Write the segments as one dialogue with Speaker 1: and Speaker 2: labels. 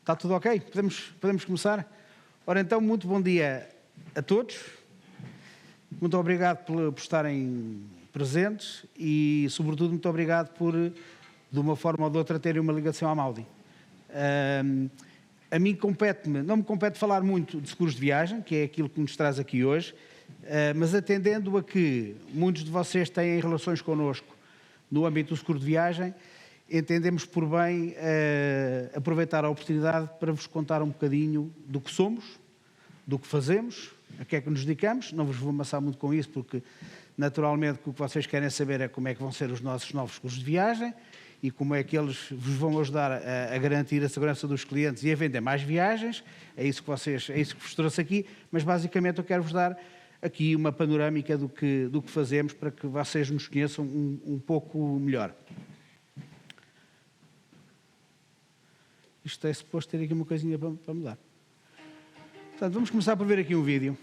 Speaker 1: Está tudo ok? Podemos começar? Ora então, muito bom dia a todos. Muito obrigado por estarem presentes e, sobretudo, muito obrigado por, de uma forma ou de outra, terem uma ligação à Maudi. A mim não me compete falar muito de seguros de viagem, que é aquilo que nos traz aqui hoje, mas atendendo a que muitos de vocês têm relações connosco no âmbito do seguro de viagem, entendemos por bem aproveitar a oportunidade para vos contar um bocadinho do que somos, do que fazemos, a que é que nos dedicamos. Não vos vou amassar muito com isso, porque naturalmente o que vocês querem saber é como é que vão ser os nossos novos seguros de viagem e como é que eles vos vão ajudar a garantir a segurança dos clientes e a vender mais viagens. É isso que vos trouxe aqui, mas basicamente eu quero vos dar aqui uma panorâmica do que fazemos para que vocês nos conheçam um pouco melhor. Isto é suposto ter aqui uma coisinha para mudar. Portanto, vamos começar por ver aqui um vídeo.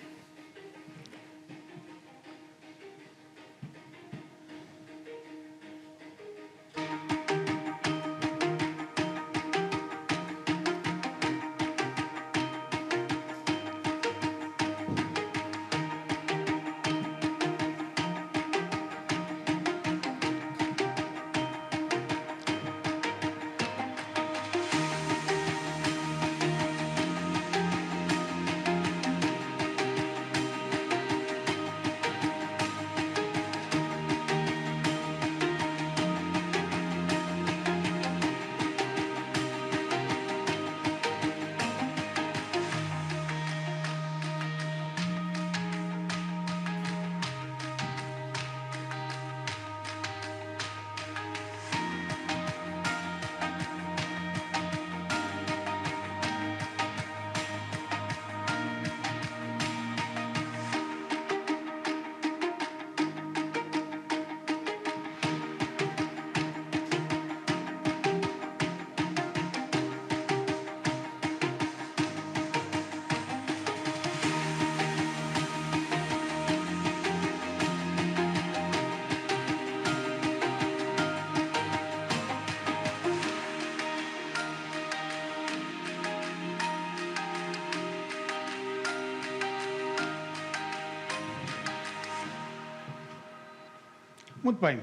Speaker 1: Muito bem.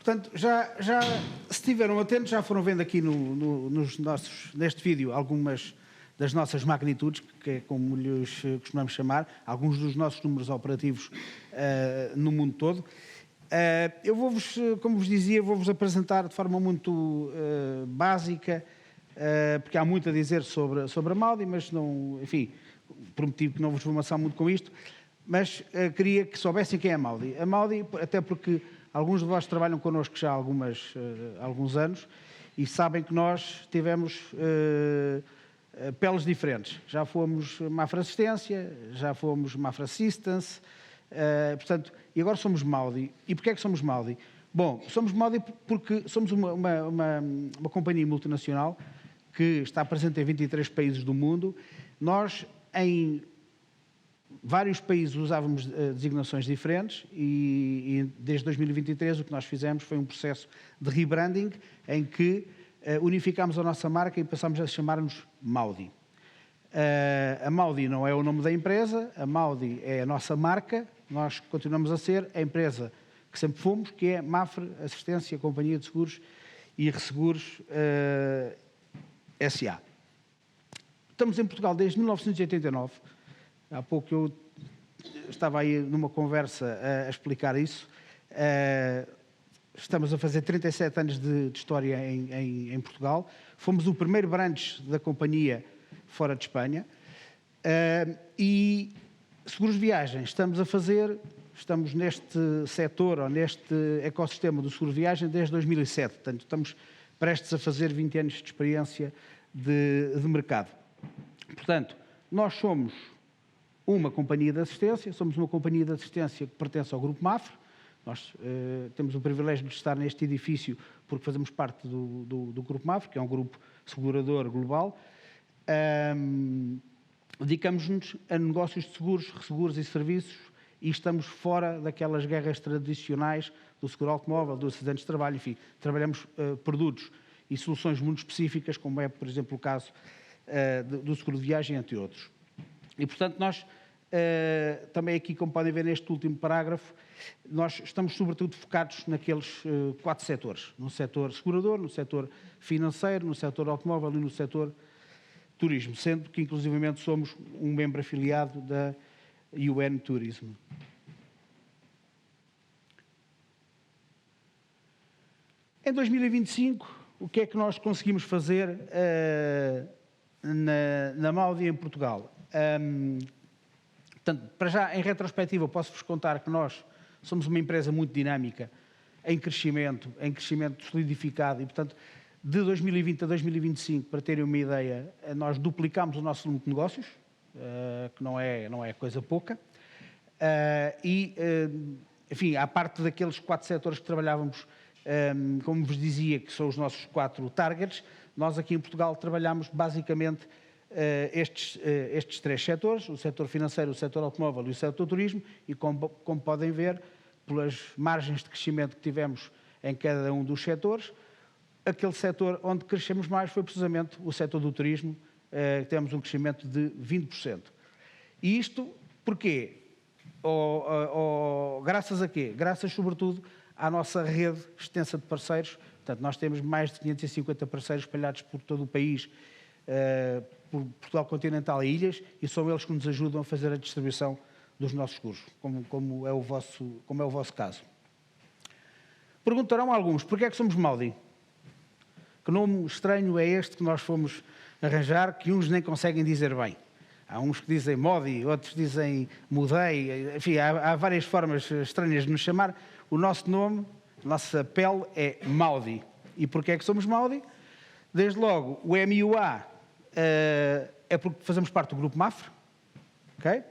Speaker 1: Portanto, já se estiveram atentos, já foram vendo aqui neste vídeo algumas das nossas magnitudes, que é como lhes costumamos chamar, alguns dos nossos números operativos no mundo todo. Eu como vos dizia, vou-vos apresentar de forma muito básica, porque há muito a dizer sobre a Maudi, mas não, enfim, prometi que não vos vou amassar muito com isto, mas queria que soubessem quem é a Maudi. A Maudi, até porque alguns de vós trabalham connosco já há alguns anos e sabem que nós tivemos peles diferentes. Já fomos Mafra Assistência, já fomos Mafra Assistance, portanto, e agora somos Maudi. E porquê é que somos Maudi? Bom, somos Maudi porque somos uma companhia multinacional que está presente em 23 países do mundo. Nós, em vários países, usávamos designações diferentes e desde 2023 o que nós fizemos foi um processo de rebranding em que unificámos a nossa marca e passámos a chamar-nos Maudi. A Maudi não é o nome da empresa, a Maudi é a nossa marca, nós continuamos a ser a empresa que sempre fomos, que é Mafra Assistência, Companhia de Seguros e Resseguros S.A. Estamos em Portugal desde 1989. Há pouco eu estava aí numa conversa a explicar isso. Estamos a fazer 37 anos de história em Portugal. Fomos o primeiro branch da companhia fora de Espanha. E seguros de viagem, estamos neste setor ou neste ecossistema do seguro de viagem desde 2007. Portanto, estamos prestes a fazer 20 anos de experiência de mercado. Portanto, nós somos uma companhia de assistência, somos uma companhia de assistência que pertence ao Grupo Mafra. Nós temos o privilégio de estar neste edifício porque fazemos parte do Grupo Mafra, que é um grupo segurador global. Dedicamos-nos a negócios de seguros, resseguros e serviços e estamos fora daquelas guerras tradicionais do seguro automóvel, do acidente de trabalho, enfim, trabalhamos produtos e soluções muito específicas, como é, por exemplo, o caso do seguro de viagem, entre outros. E, portanto, nós, também aqui, como podem ver neste último parágrafo, nós estamos sobretudo focados naqueles 4 setores. No setor segurador, no setor financeiro, no setor automóvel e no setor turismo, sendo que, inclusivamente, somos um membro afiliado da UN Tourism. Em 2025, o que é que nós conseguimos fazer na Maudi em Portugal? Portanto, para já, em retrospectiva, posso-vos contar que nós somos uma empresa muito dinâmica, em crescimento solidificado, e, portanto, de 2020 a 2025, para terem uma ideia, nós duplicámos o nosso número de negócios, que não é coisa pouca, enfim, à parte daqueles 4 setores que trabalhávamos, como vos dizia, que são os nossos 4 targets, nós aqui em Portugal trabalhamos basicamente estes 3 setores, o setor financeiro, o setor automóvel e o setor turismo, e como podem ver, pelas margens de crescimento que tivemos em cada um dos setores, aquele setor onde crescemos mais foi precisamente o setor do turismo, temos um crescimento de 20%. E isto porquê? Graças a quê? Graças, sobretudo, à nossa rede extensa de parceiros. Portanto, nós temos mais de 550 parceiros espalhados por todo o país, por Portugal continental e ilhas, e são eles que nos ajudam a fazer a distribuição dos nossos seguros, como é o vosso caso. Perguntarão alguns, porquê é que somos Maudi? Que nome estranho é este que nós fomos arranjar, que uns nem conseguem dizer bem. Há uns que dizem Modi, outros dizem Mudei, enfim, há várias formas estranhas de nos chamar. O nosso nome, a nossa pele é Maudi. E porquê é que somos Maudi? Desde logo, o MUA é porque fazemos parte do Grupo Mafre, ok?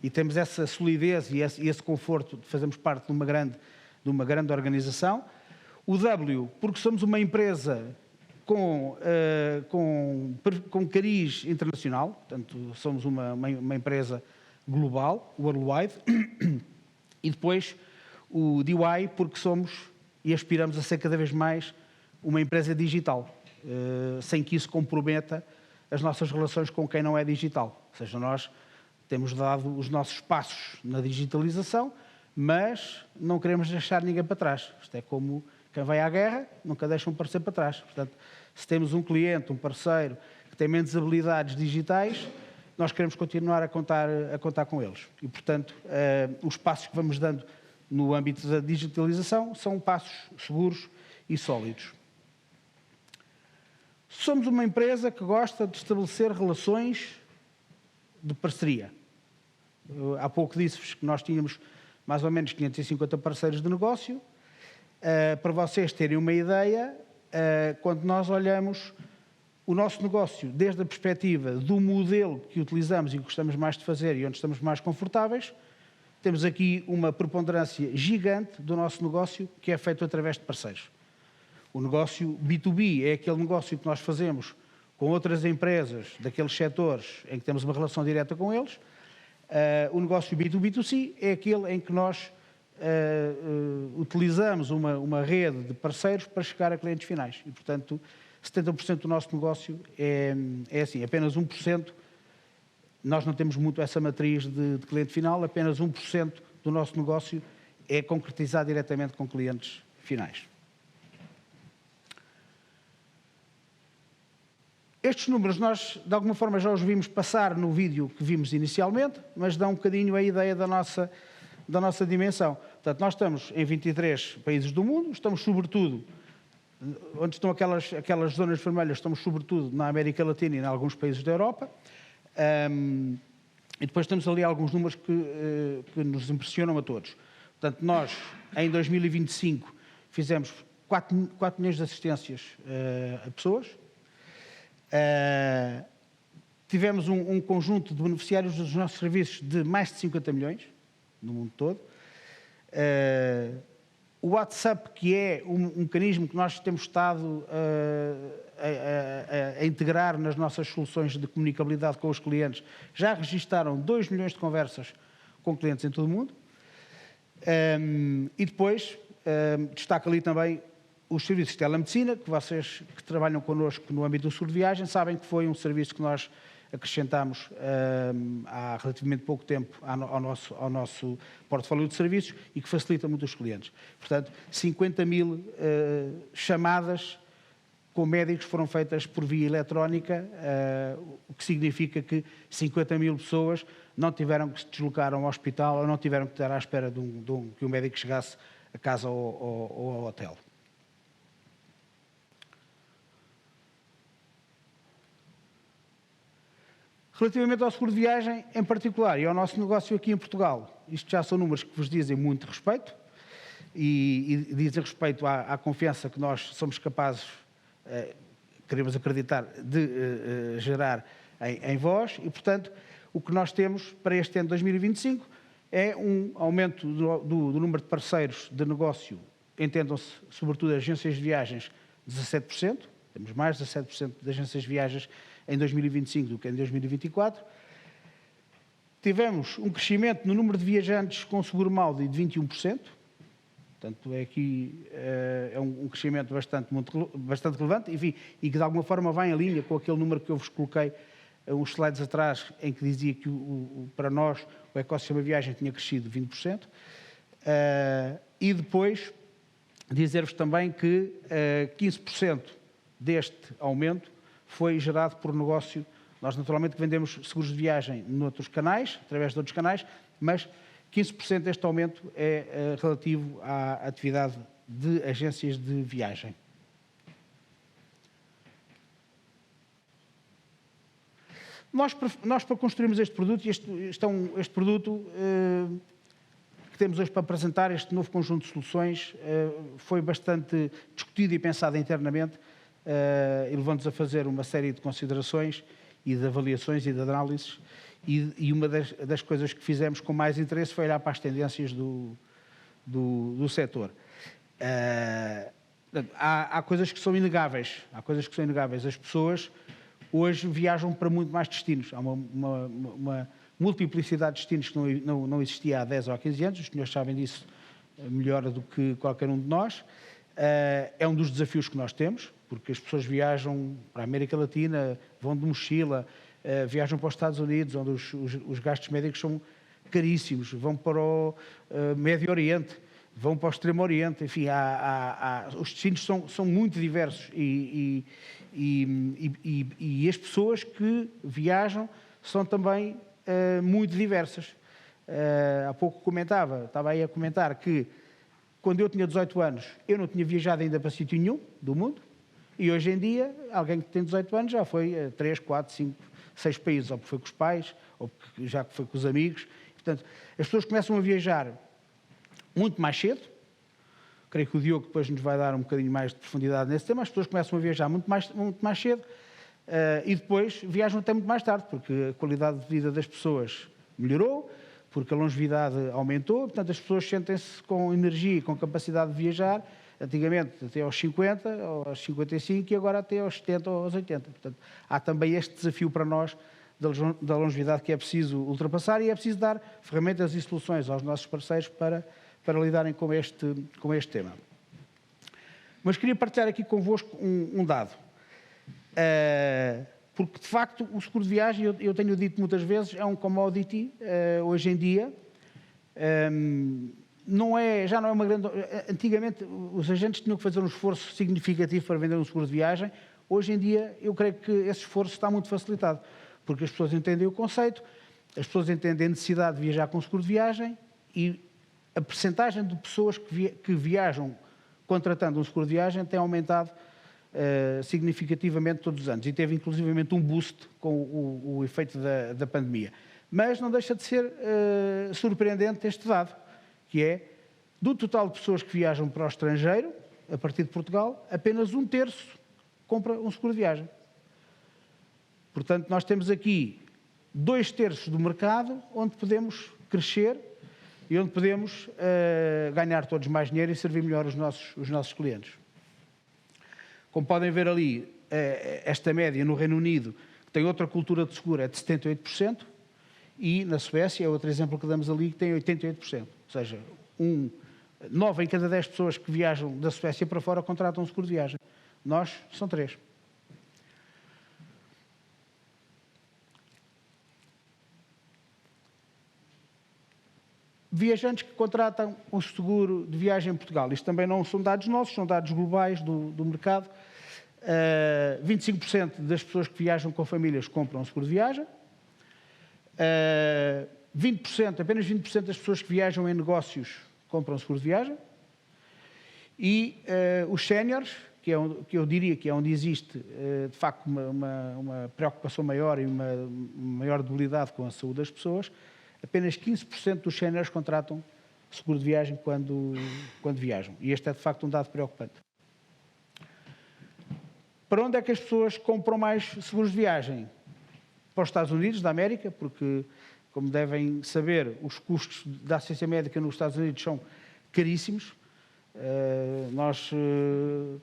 Speaker 1: E temos essa solidez e esse conforto de fazermos parte de uma grande organização. O W, porque somos uma empresa com cariz internacional, portanto, somos uma empresa global, worldwide. E depois o DY, porque somos e aspiramos a ser cada vez mais uma empresa digital, sem que isso comprometa as nossas relações com quem não é digital. Ou seja, nós temos dado os nossos passos na digitalização, mas não queremos deixar ninguém para trás. Isto é como quem vai à guerra, nunca deixa um parceiro para trás. Portanto, se temos um cliente, um parceiro, que tem menos habilidades digitais, nós queremos continuar a contar com eles. E, portanto, os passos que vamos dando no âmbito da digitalização são passos seguros e sólidos. Somos uma empresa que gosta de estabelecer relações de parceria. Há pouco disse-vos que nós tínhamos mais ou menos 550 parceiros de negócio. Para vocês terem uma ideia, quando nós olhamos o nosso negócio desde a perspectiva do modelo que utilizamos e que gostamos mais de fazer e onde estamos mais confortáveis, temos aqui uma preponderância gigante do nosso negócio que é feito através de parceiros. O negócio B2B é aquele negócio que nós fazemos com outras empresas daqueles setores em que temos uma relação direta com eles. O negócio B2B2C é aquele em que nós utilizamos uma rede de parceiros para chegar a clientes finais. E, portanto, 70% do nosso negócio é assim, apenas 1%. Nós não temos muito essa matriz de cliente final, apenas 1% do nosso negócio é concretizado diretamente com clientes finais. Estes números nós, de alguma forma, já os vimos passar no vídeo que vimos inicialmente, mas dão um bocadinho a ideia da nossa dimensão. Portanto, nós estamos em 23 países do mundo, estamos sobretudo, onde estão aquelas zonas vermelhas, estamos sobretudo na América Latina e em alguns países da Europa. E depois temos ali alguns números que nos impressionam a todos. Portanto, nós, em 2025, fizemos 4 milhões de assistências a pessoas. Tivemos um conjunto de beneficiários dos nossos serviços de mais de 50 milhões, no mundo todo. O WhatsApp, que é um mecanismo que nós temos estado a integrar nas nossas soluções de comunicabilidade com os clientes, já registaram 2 milhões de conversas com clientes em todo o mundo. E depois, destaco ali também os serviços de telemedicina, que vocês que trabalham connosco no âmbito do seguro de viagem sabem que foi um serviço que nós acrescentámos há relativamente pouco tempo ao nosso portfólio de serviços e que facilita muito os clientes. Portanto, 50 mil chamadas com médicos foram feitas por via eletrónica, o que significa que 50 mil pessoas não tiveram que se deslocar a um hospital ou não tiveram que estar à espera que o médico chegasse a casa ou ao hotel. Relativamente ao seguro de viagem, em particular, e ao nosso negócio aqui em Portugal, isto já são números que vos dizem muito respeito e dizem respeito à confiança que nós somos capazes, queremos acreditar, de gerar em vós e, portanto, o que nós temos para este ano de 2025 é um aumento do número de parceiros de negócio, entendam-se, sobretudo agências de viagens, 17%, temos mais de 17% de agências de viagens em 2025 do que em 2024. Tivemos um crescimento no número de viajantes com seguro Maudi de 21%, portanto é um crescimento bastante relevante, enfim, e que de alguma forma vai em linha com aquele número que eu vos coloquei uns slides atrás, em que dizia que para nós o ecossistema de viagem tinha crescido 20%. E depois dizer-vos também que 15% deste aumento foi gerado por negócio. Nós naturalmente vendemos seguros de viagem noutros canais, através de outros canais, mas 15% deste aumento é relativo à atividade de agências de viagem. Nós para construirmos este produto, este produto que temos hoje para apresentar, este novo conjunto de soluções, foi bastante discutido e pensado internamente, e levando-nos a fazer uma série de considerações e de avaliações e de análises, e uma das coisas que fizemos com mais interesse foi olhar para as tendências do setor. Há coisas que são inegáveis, as pessoas hoje viajam para muito mais destinos, há uma multiplicidade de destinos que não existia há 10 ou há 15 anos, os senhores sabem disso melhor do que qualquer um de nós. É um dos desafios que nós temos, porque as pessoas viajam para a América Latina, vão de mochila, viajam para os Estados Unidos, onde os gastos médicos são caríssimos, vão para o Médio Oriente, vão para o Extremo Oriente, enfim, os destinos são muito diversos e as pessoas que viajam são também muito diversas. Há pouco estava aí a comentar que quando eu tinha 18 anos, eu não tinha viajado ainda para sítio nenhum do mundo, e hoje em dia, alguém que tem 18 anos já foi a 3, 4, 5, 6 países, ou porque foi com os pais, ou porque já foi com os amigos. Portanto, as pessoas começam a viajar muito mais cedo. Creio que o Diogo depois nos vai dar um bocadinho mais de profundidade nesse tema. As pessoas começam a viajar muito mais cedo e depois viajam até muito mais tarde, porque a qualidade de vida das pessoas melhorou, porque a longevidade aumentou, portanto as pessoas sentem-se com energia e com capacidade de viajar, antigamente até aos 50, aos 55 e agora até aos 70 ou aos 80. Portanto, há também este desafio para nós da longevidade que é preciso ultrapassar e é preciso dar ferramentas e soluções aos nossos parceiros para lidarem com este tema. Mas queria partilhar aqui convosco um dado. Porque, de facto, o seguro de viagem, eu tenho dito muitas vezes, é um commodity hoje em dia. Já não é uma grande... Antigamente, os agentes tinham que fazer um esforço significativo para vender um seguro de viagem. Hoje em dia, eu creio que esse esforço está muito facilitado, porque as pessoas entendem o conceito, as pessoas entendem a necessidade de viajar com seguro de viagem e a percentagem de pessoas que viajam contratando um seguro de viagem tem aumentado significativamente todos os anos e teve inclusivamente um boost com o efeito da pandemia. Mas não deixa de ser surpreendente este dado, que é, do total de pessoas que viajam para o estrangeiro, a partir de Portugal, apenas 1/3 compra um seguro de viagem. Portanto, nós temos aqui 2/3 do mercado onde podemos crescer e onde podemos ganhar todos mais dinheiro e servir melhor os nossos clientes. Como podem ver ali, esta média no Reino Unido, que tem outra cultura de seguro, é de 78%, e na Suécia, é outro exemplo que damos ali, que tem 88%. Ou seja, 9 em cada 10 pessoas que viajam da Suécia para fora contratam um seguro de viagem. Nós, são 3. Viajantes que contratam um seguro de viagem em Portugal. Isto também não são dados nossos, são dados globais do mercado. 25% das pessoas que viajam com famílias compram um seguro de viagem. 20%, apenas 20% das pessoas que viajam em negócios compram um seguro de viagem. E os séniores, que eu diria que é onde existe, de facto, uma preocupação maior e uma maior debilidade com a saúde das pessoas, apenas 15% dos séniores contratam seguro de viagem quando viajam. E este é, de facto, um dado preocupante. Para onde é que as pessoas compram mais seguros de viagem? Para os Estados Unidos da América, porque, como devem saber, os custos da assistência médica nos Estados Unidos são caríssimos. Nós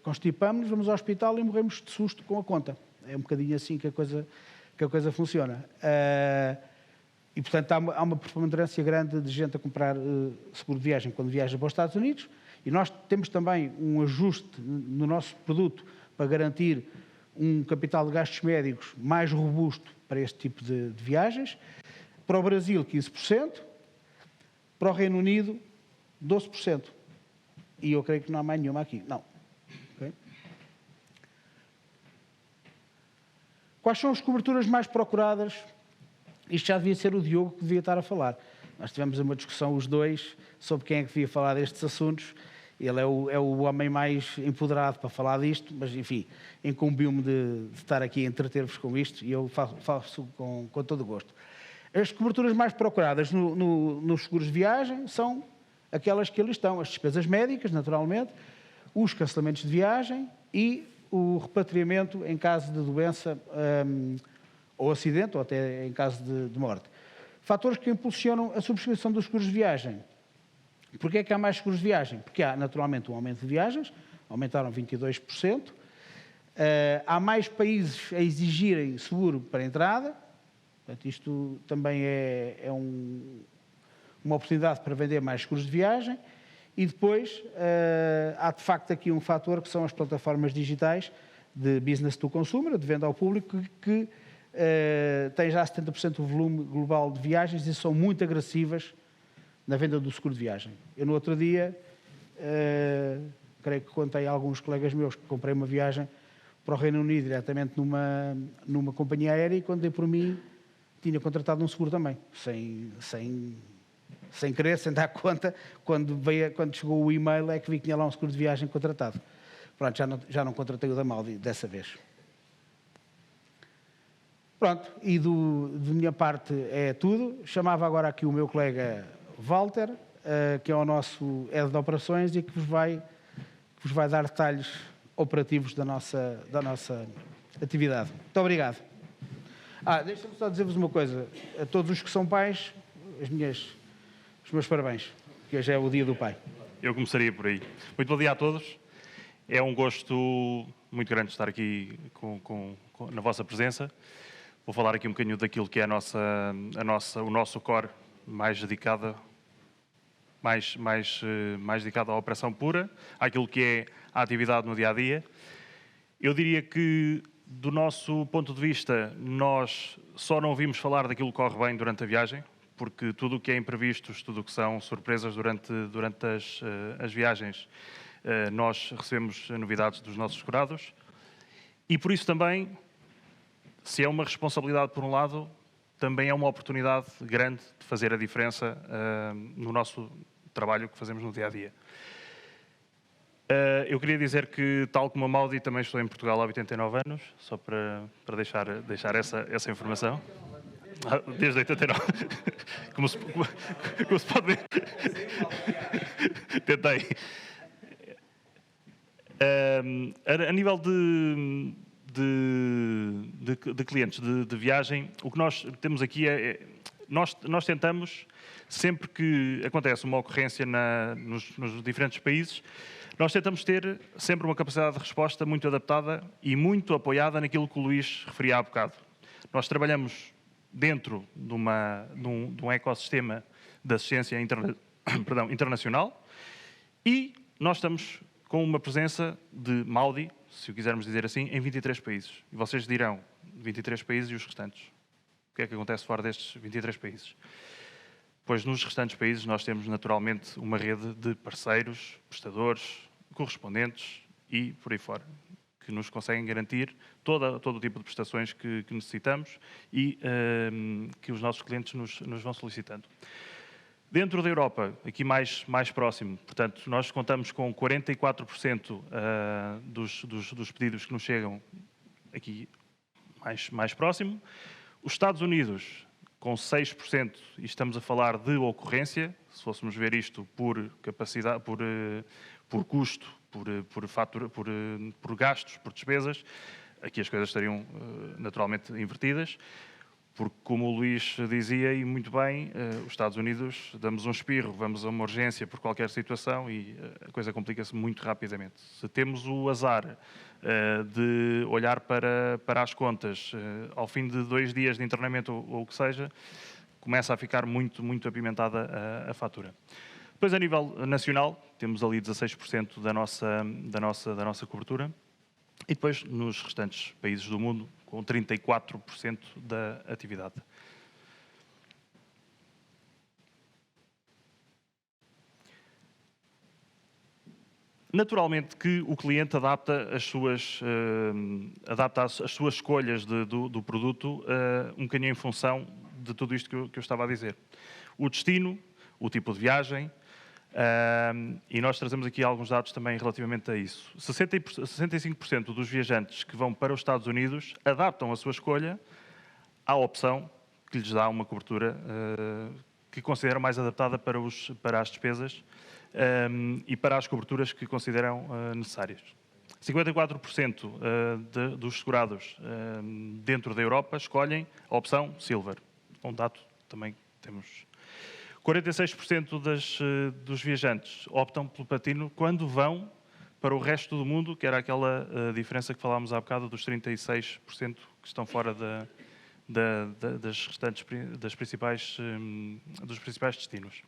Speaker 1: constipamos-nos, vamos ao hospital e morremos de susto com a conta. É um bocadinho assim que a coisa funciona. E, portanto, há uma preponderância grande de gente a comprar seguro de viagem quando viaja para os Estados Unidos. E nós temos também um ajuste no nosso produto para garantir um capital de gastos médicos mais robusto para este tipo de viagens. Para o Brasil, 15%. Para o Reino Unido, 12%. E eu creio que não há mais nenhuma aqui. Não. Okay? Quais são as coberturas mais procuradas? Isto já devia ser o Diogo que devia estar a falar. Nós tivemos uma discussão, os dois, sobre quem é que devia falar destes assuntos. Ele é o homem mais empoderado para falar disto, mas, enfim, incumbiu-me de estar aqui a entreter-vos com isto e eu faço com todo o gosto. As coberturas mais procuradas nos seguros de viagem são aquelas que ali estão, as despesas médicas, naturalmente, os cancelamentos de viagem e o repatriamento em caso de doença ou acidente, ou até em caso de morte. Fatores que impulsionam a subscrição dos seguros de viagem. Porquê é que há mais seguros de viagem? Porque há, naturalmente, um aumento de viagens, aumentaram 22%. Há mais países a exigirem seguro para entrada. Portanto, isto também é uma oportunidade para vender mais seguros de viagem. E depois, há de facto aqui um fator que são as plataformas digitais de business to consumer, de venda ao público, que têm já 70% do volume global de viagens e são muito agressivas na venda do seguro de viagem. Eu, no outro dia, creio que contei a alguns colegas meus que comprei uma viagem para o Reino Unido diretamente numa companhia aérea e, quando dei por mim, tinha contratado um seguro também, sem querer, sem dar conta. Quando chegou o e-mail é que vi que tinha lá um seguro de viagem contratado. Pronto, já não contratei o da Maldi dessa vez. Pronto, e de minha parte é tudo. Chamava agora aqui o meu colega Walter, que é o nosso head de operações e que vos vai dar detalhes operativos da nossa atividade. Muito obrigado. Deixa-me só dizer-vos uma coisa. A todos os que são pais, os meus parabéns, que hoje é o dia do pai.
Speaker 2: Eu começaria por aí. Muito bom dia a todos. É um gosto muito grande estar aqui na vossa presença. Vou falar aqui um bocadinho daquilo que é o nosso core mais dedicado à operação pura, àquilo que é a atividade no dia-a-dia. Eu diria que, do nosso ponto de vista, nós só não ouvimos falar daquilo que corre bem durante a viagem, porque tudo o que é imprevistos, tudo o que são surpresas durante as viagens, nós recebemos novidades dos nossos curados. E por isso também, se é uma responsabilidade por um lado, também é uma oportunidade grande de fazer a diferença no nosso trabalho que fazemos no dia-a-dia. Eu queria dizer que, tal como a Maudi, também estou em Portugal há 89 anos, só para deixar essa informação. Desde 89. Como se pode ver. Tentei. A nível de clientes de viagem, o que nós temos aqui nós tentamos, sempre que acontece uma ocorrência nos diferentes países, nós tentamos ter sempre uma capacidade de resposta muito adaptada e muito apoiada naquilo que o Luís referia há bocado. Nós trabalhamos dentro de um ecossistema de assistência internacional E nós estamos com uma presença de Maudi, se o quisermos dizer assim, em 23 países. E vocês dirão, 23 países e os restantes? O que é que acontece fora destes 23 países? Pois nos restantes países nós temos naturalmente uma rede de parceiros, prestadores, correspondentes e por aí fora, que nos conseguem garantir todo o tipo de prestações que necessitamos e que os nossos clientes nos vão solicitando. Dentro da Europa, aqui mais próximo, portanto, nós contamos com 44% dos pedidos que nos chegam aqui mais próximo. Os Estados Unidos, com 6%, e estamos a falar de ocorrência, se fôssemos ver isto por capacidade, por custo, por fatura, por gastos, por despesas, aqui as coisas estariam naturalmente invertidas, porque, como o Luís dizia, e muito bem, os Estados Unidos, damos um espirro, vamos a uma urgência por qualquer situação e a coisa complica-se muito rapidamente. Se temos o azar de olhar para as contas ao fim de 2 dias de internamento ou o que seja, começa a ficar muito apimentada a fatura. Depois, a nível nacional, temos ali 16% da nossa cobertura. E depois, nos restantes países do mundo, com 34% da atividade. Naturalmente que o cliente adapta as suas escolhas do produto um bocadinho em função de tudo isto que eu estava a dizer. O destino, o tipo de viagem, e nós trazemos aqui alguns dados também relativamente a isso. 65% dos viajantes que vão para os Estados Unidos adaptam a sua escolha à opção que lhes dá uma cobertura que consideram mais adaptada para as despesas e para as coberturas que consideram necessárias. 54% dos segurados dentro da Europa escolhem a opção Silver. Um dado também temos. 46% dos viajantes optam pelo Platino quando vão para o resto do mundo, que era aquela diferença que falámos há bocado dos 36% que estão fora dos principais destinos.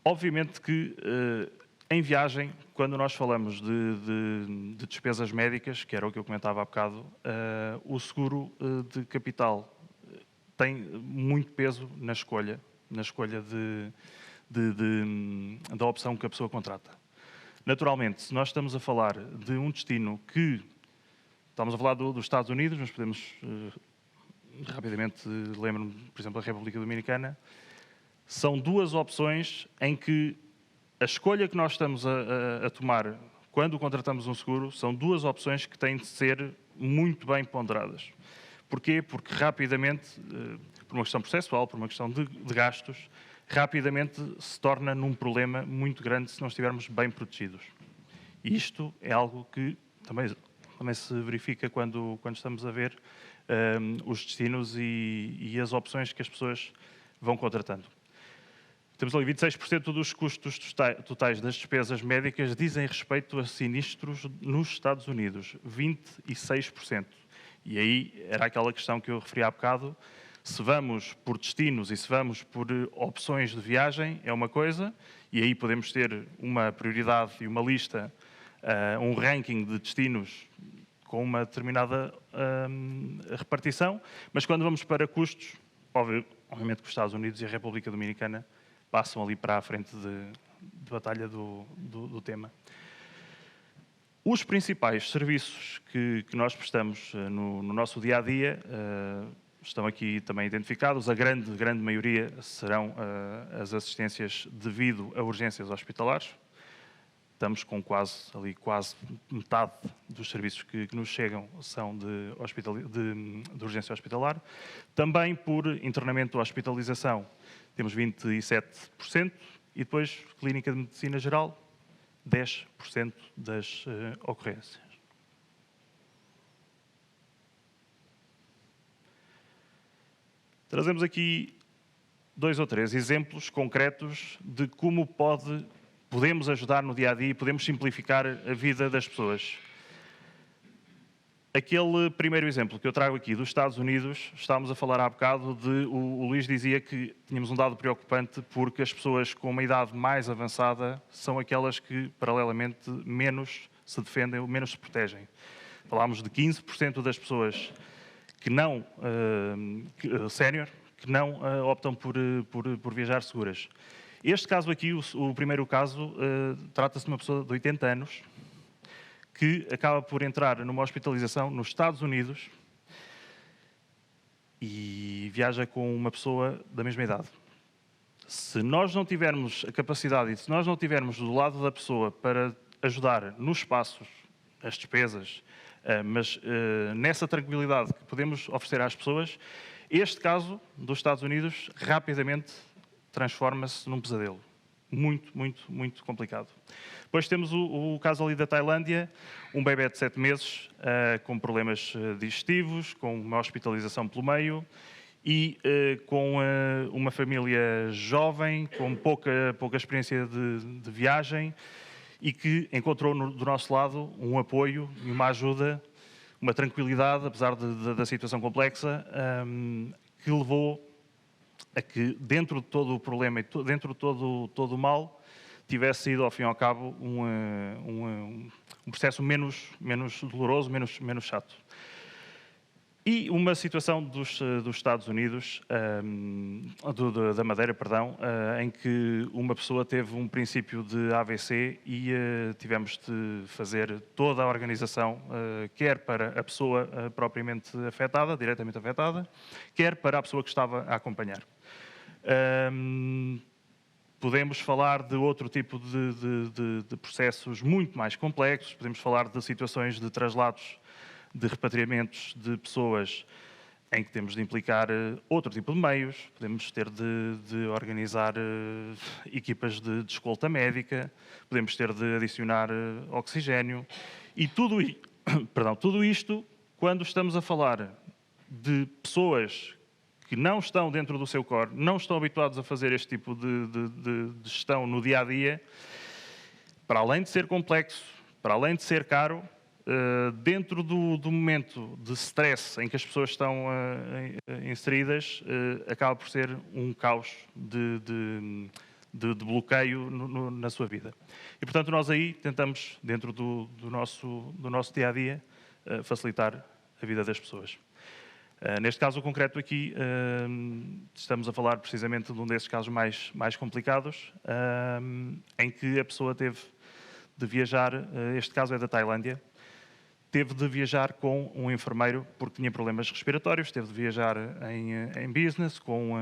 Speaker 2: Obviamente que em viagem, quando nós falamos de despesas médicas, que era o que eu comentava há bocado, o seguro de capital tem muito peso na escolha da opção que a pessoa contrata. Naturalmente, se nós estamos a falar de um destino que... Estamos a falar dos Estados Unidos, mas podemos... rapidamente lembro-me, por exemplo, da República Dominicana. São 2 opções em que a escolha que nós estamos a tomar quando contratamos um seguro são 2 opções que têm de ser muito bem ponderadas. Porquê? Porque rapidamente, por uma questão processual, por uma questão de gastos, rapidamente se torna num problema muito grande se não estivermos bem protegidos. E isto é algo que também se verifica quando estamos a ver os destinos e as opções que as pessoas vão contratando. Temos ali 26% dos custos totais das despesas médicas dizem respeito a sinistros nos Estados Unidos, 26%. E aí era aquela questão que eu referi há bocado, se vamos por destinos e se vamos por opções de viagem é uma coisa, e aí podemos ter uma prioridade e uma lista, um ranking de destinos com uma determinada repartição, mas quando vamos para custos, obviamente que os Estados Unidos e a República Dominicana passam ali para a frente de batalha do tema. Os principais serviços que nós prestamos no nosso dia-a-dia estão aqui também identificados. A grande maioria serão as assistências devido a urgências hospitalares. Estamos com quase metade dos serviços que nos chegam são de urgência hospitalar. Também por internamento ou hospitalização temos 27% e depois clínica de medicina geral 10% das ocorrências. Trazemos aqui 2 ou 3 exemplos concretos de como podemos ajudar no dia-a-dia e podemos simplificar a vida das pessoas. Aquele primeiro exemplo que eu trago aqui dos Estados Unidos, estávamos a falar há bocado o Luís dizia que tínhamos um dado preocupante porque as pessoas com uma idade mais avançada são aquelas que, paralelamente, menos se defendem, menos se protegem. Falámos de 15% das pessoas que não, sénior, que não optam por viajar seguras. Este caso aqui, o primeiro caso, trata-se de uma pessoa de 80 anos, que acaba por entrar numa hospitalização nos Estados Unidos e viaja com uma pessoa da mesma idade. Se nós não tivermos a capacidade e se nós não tivermos do lado da pessoa para ajudar nos passos, as despesas, mas nessa tranquilidade que podemos oferecer às pessoas, este caso dos Estados Unidos rapidamente transforma-se num pesadelo. Muito, muito, muito complicado. Depois temos o caso ali da Tailândia, um bebê de 7 meses com problemas digestivos, com uma hospitalização pelo meio e com uma família jovem, com pouca experiência de viagem e que encontrou do nosso lado um apoio e uma ajuda, uma tranquilidade, apesar da situação complexa, que levou a que, dentro de todo o problema e dentro de todo o mal, tivesse sido, ao fim e ao cabo, um processo menos doloroso, menos chato. E uma situação dos Estados Unidos, da Madeira, perdão, em que uma pessoa teve um princípio de AVC e tivemos de fazer toda a organização, quer para a pessoa propriamente afetada, diretamente afetada, quer para a pessoa que estava a acompanhar. Podemos falar de outro tipo de processos muito mais complexos, podemos falar de situações de traslados, de repatriamentos de pessoas em que temos de implicar outro tipo de meios, podemos ter de organizar equipas de escolta médica, podemos ter de adicionar oxigénio e tudo isto, quando estamos a falar de pessoas que não estão dentro do seu core, não estão habituados a fazer este tipo de gestão no dia-a-dia, para além de ser complexo, para além de ser caro, dentro do momento de stress em que as pessoas estão inseridas, acaba por ser um caos de bloqueio na sua vida. E, portanto, nós aí tentamos, dentro do nosso dia-a-dia, facilitar a vida das pessoas. Neste caso concreto aqui, estamos a falar precisamente de um desses casos mais complicados, em que a pessoa teve de viajar, este caso é da Tailândia, teve de viajar com um enfermeiro porque tinha problemas respiratórios, teve de viajar em business, com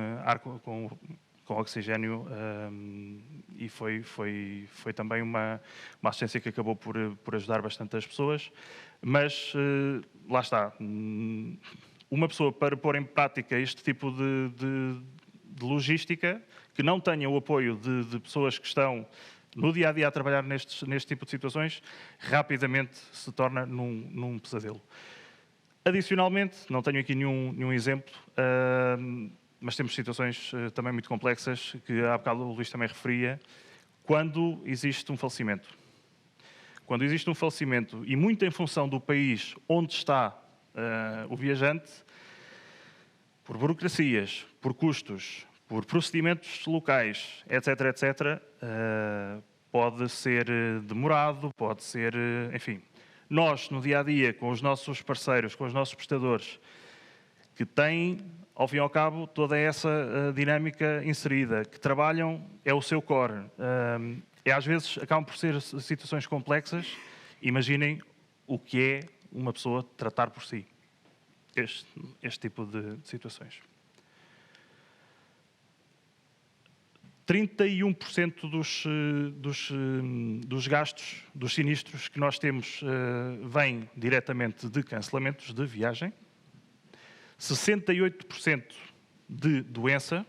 Speaker 2: oxigénio, e foi também uma assistência que acabou por ajudar bastante as pessoas, mas lá está. Uma pessoa, para pôr em prática este tipo de logística, que não tenha o apoio de pessoas que estão no dia-a-dia a trabalhar neste tipo de situações, rapidamente se torna num pesadelo. Adicionalmente, não tenho aqui nenhum exemplo, mas temos situações também muito complexas, que há bocado o Luís também referia, quando existe um falecimento. Quando existe um falecimento, e muito em função do país onde está o viajante, por burocracias, por custos, por procedimentos locais, etc., pode ser demorado, pode ser, enfim. Nós, no dia-a-dia, com os nossos parceiros, com os nossos prestadores, que têm, ao fim e ao cabo, toda essa dinâmica inserida, que trabalham, é o seu core. Às vezes, acabam por ser situações complexas. Imaginem o que é uma pessoa tratar por si este tipo de situações. 31% dos gastos, dos sinistros que nós temos, vêm diretamente de cancelamentos de viagem, 68% de doença,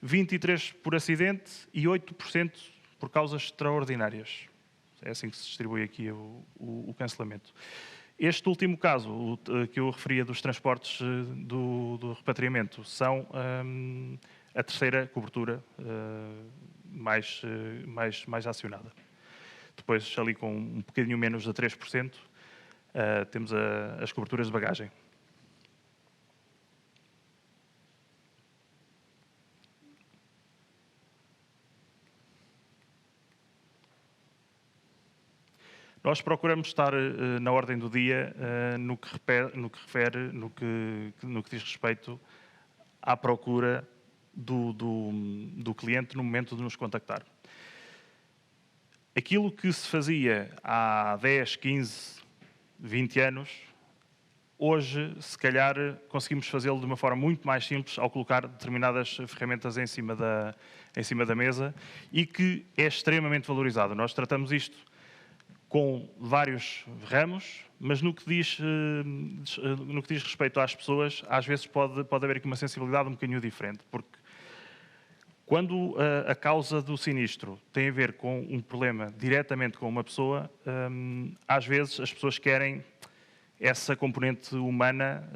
Speaker 2: 23% por acidente e 8% por causas extraordinárias. É assim que se distribui aqui o cancelamento. Este último caso, que eu referia dos transportes do repatriamento, são a terceira cobertura mais acionada. Depois, ali com um bocadinho menos de 3%, temos as coberturas de bagagem. Nós procuramos estar na ordem do dia no que diz respeito à procura do cliente no momento de nos contactar. Aquilo que se fazia há 10, 15, 20 anos, hoje, se calhar, conseguimos fazê-lo de uma forma muito mais simples ao colocar determinadas ferramentas em cima da mesa e que é extremamente valorizado. Nós tratamos isto com vários ramos, mas no que diz respeito às pessoas, às vezes pode haver aqui uma sensibilidade um bocadinho diferente, porque quando a causa do sinistro tem a ver com um problema diretamente com uma pessoa, às vezes as pessoas querem essa componente humana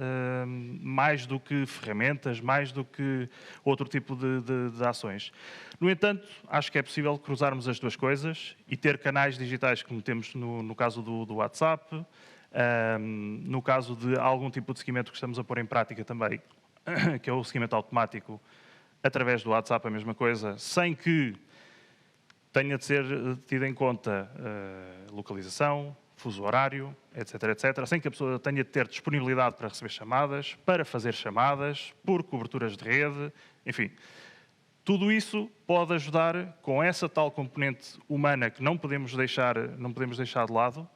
Speaker 2: mais do que ferramentas, mais do que outro tipo de ações. No entanto, acho que é possível cruzarmos as duas coisas e ter canais digitais, como temos no caso do WhatsApp, no caso de algum tipo de seguimento que estamos a pôr em prática também, que é o seguimento automático, através do WhatsApp a mesma coisa, sem que tenha de ser tido em conta localização, fuso horário, etc, etc, sem que a pessoa tenha de ter disponibilidade para receber chamadas, para fazer chamadas, por coberturas de rede, enfim. Tudo isso pode ajudar com essa tal componente humana que não podemos deixar de lado.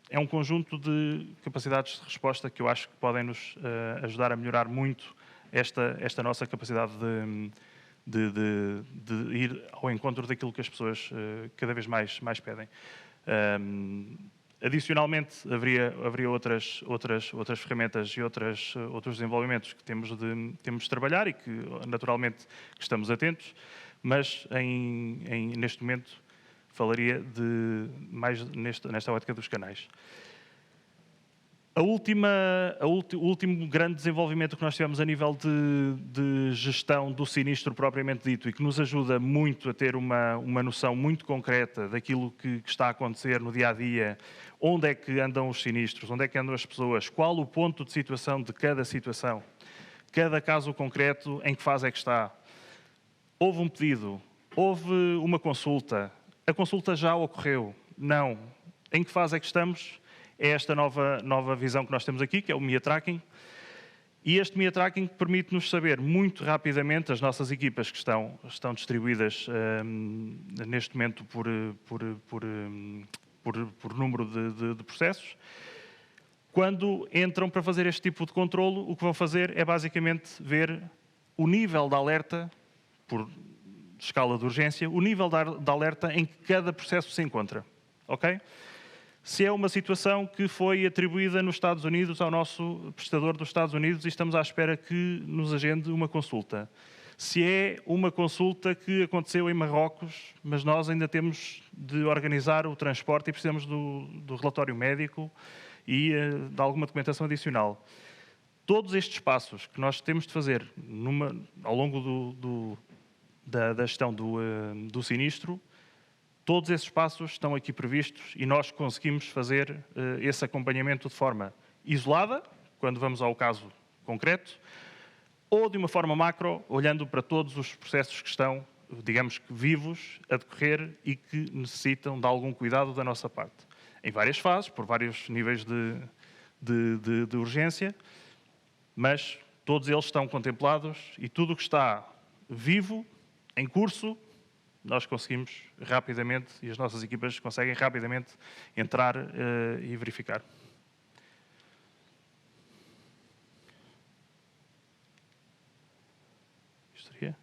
Speaker 2: É um conjunto de capacidades de resposta que eu acho que podem nos ajudar a melhorar muito esta nossa capacidade de ir ao encontro daquilo que as pessoas cada vez mais pedem. Adicionalmente, haveria outras ferramentas e outros desenvolvimentos que temos de trabalhar e que, naturalmente, que estamos atentos, mas neste momento falaria mais nesta ótica dos canais. O último grande desenvolvimento que nós tivemos a nível de gestão do sinistro propriamente dito e que nos ajuda muito a ter uma noção muito concreta daquilo que está a acontecer no dia-a-dia, onde é que andam os sinistros, onde é que andam as pessoas, qual o ponto de situação de cada situação, cada caso concreto, em que fase é que está. Houve um pedido, houve uma consulta, a consulta já ocorreu, não. Em que fase é que estamos? É esta nova visão que nós temos aqui, que é o MIA Tracking. E este MIA Tracking permite-nos saber muito rapidamente, as nossas equipas que estão distribuídas neste momento por número de processos, quando entram para fazer este tipo de controlo, o que vão fazer é basicamente ver o nível de alerta, por escala de urgência, o nível de alerta em que cada processo se encontra. Ok? Se é uma situação que foi atribuída nos Estados Unidos ao nosso prestador dos Estados Unidos e estamos à espera que nos agende uma consulta. Se é uma consulta que aconteceu em Marrocos, mas nós ainda temos de organizar o transporte e precisamos do relatório médico e de alguma documentação adicional. Todos estes passos que nós temos de fazer ao longo da gestão do sinistro, todos esses passos estão aqui previstos e nós conseguimos fazer esse acompanhamento de forma isolada, quando vamos ao caso concreto, ou de uma forma macro, olhando para todos os processos que estão, digamos que vivos, a decorrer e que necessitam de algum cuidado da nossa parte. Em várias fases, por vários níveis de urgência, mas todos eles estão contemplados e tudo o que está vivo, em curso, nós conseguimos rapidamente, e as nossas equipas conseguem rapidamente entrar e verificar. Isto seria?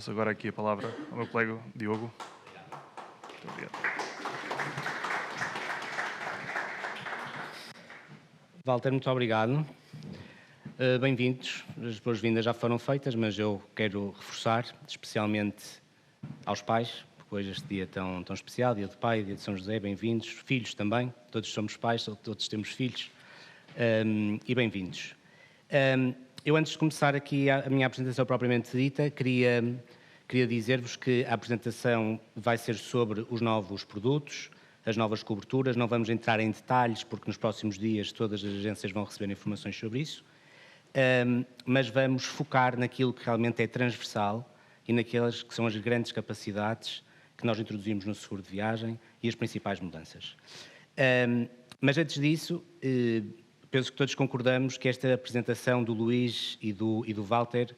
Speaker 2: passo agora aqui a palavra ao meu colega Diogo. Muito obrigado.
Speaker 3: Walter, muito obrigado. Bem-vindos. As boas-vindas já foram feitas, mas eu quero reforçar, especialmente aos pais, porque hoje este dia tão especial, dia do pai, dia de São José, bem-vindos. Filhos também, todos somos pais, todos temos filhos. E bem-vindos. Eu, antes de começar aqui a minha apresentação propriamente dita, queria dizer-vos que a apresentação vai ser sobre os novos produtos, as novas coberturas. Não vamos entrar em detalhes, porque nos próximos dias todas as agências vão receber informações sobre isso, mas vamos focar naquilo que realmente é transversal e naquelas que são as grandes capacidades que nós introduzimos no seguro de viagem e as principais mudanças. Mas antes disso, penso que todos concordamos que esta apresentação do Luís e do Walter,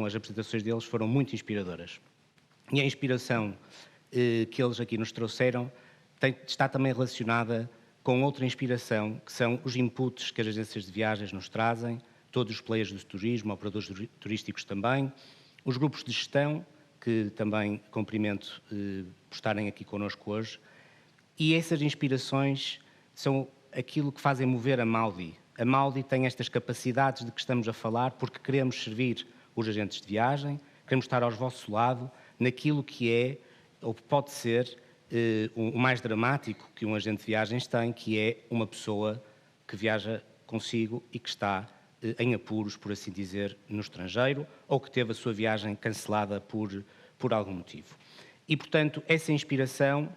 Speaker 3: as apresentações deles foram muito inspiradoras. E a inspiração que eles aqui nos trouxeram está também relacionada com outra inspiração, que são os inputs que as agências de viagens nos trazem, todos os players do turismo, operadores turísticos também, os grupos de gestão, que também cumprimento por estarem aqui connosco hoje, e essas inspirações são aquilo que fazem mover a Maudi. A Maudi tem estas capacidades de que estamos a falar porque queremos servir os agentes de viagem, queremos estar ao vosso lado naquilo que é ou pode ser o mais dramático que um agente de viagens tem, que é uma pessoa que viaja consigo e que está em apuros, por assim dizer, no estrangeiro, ou que teve a sua viagem cancelada por algum motivo. E, portanto, essa inspiração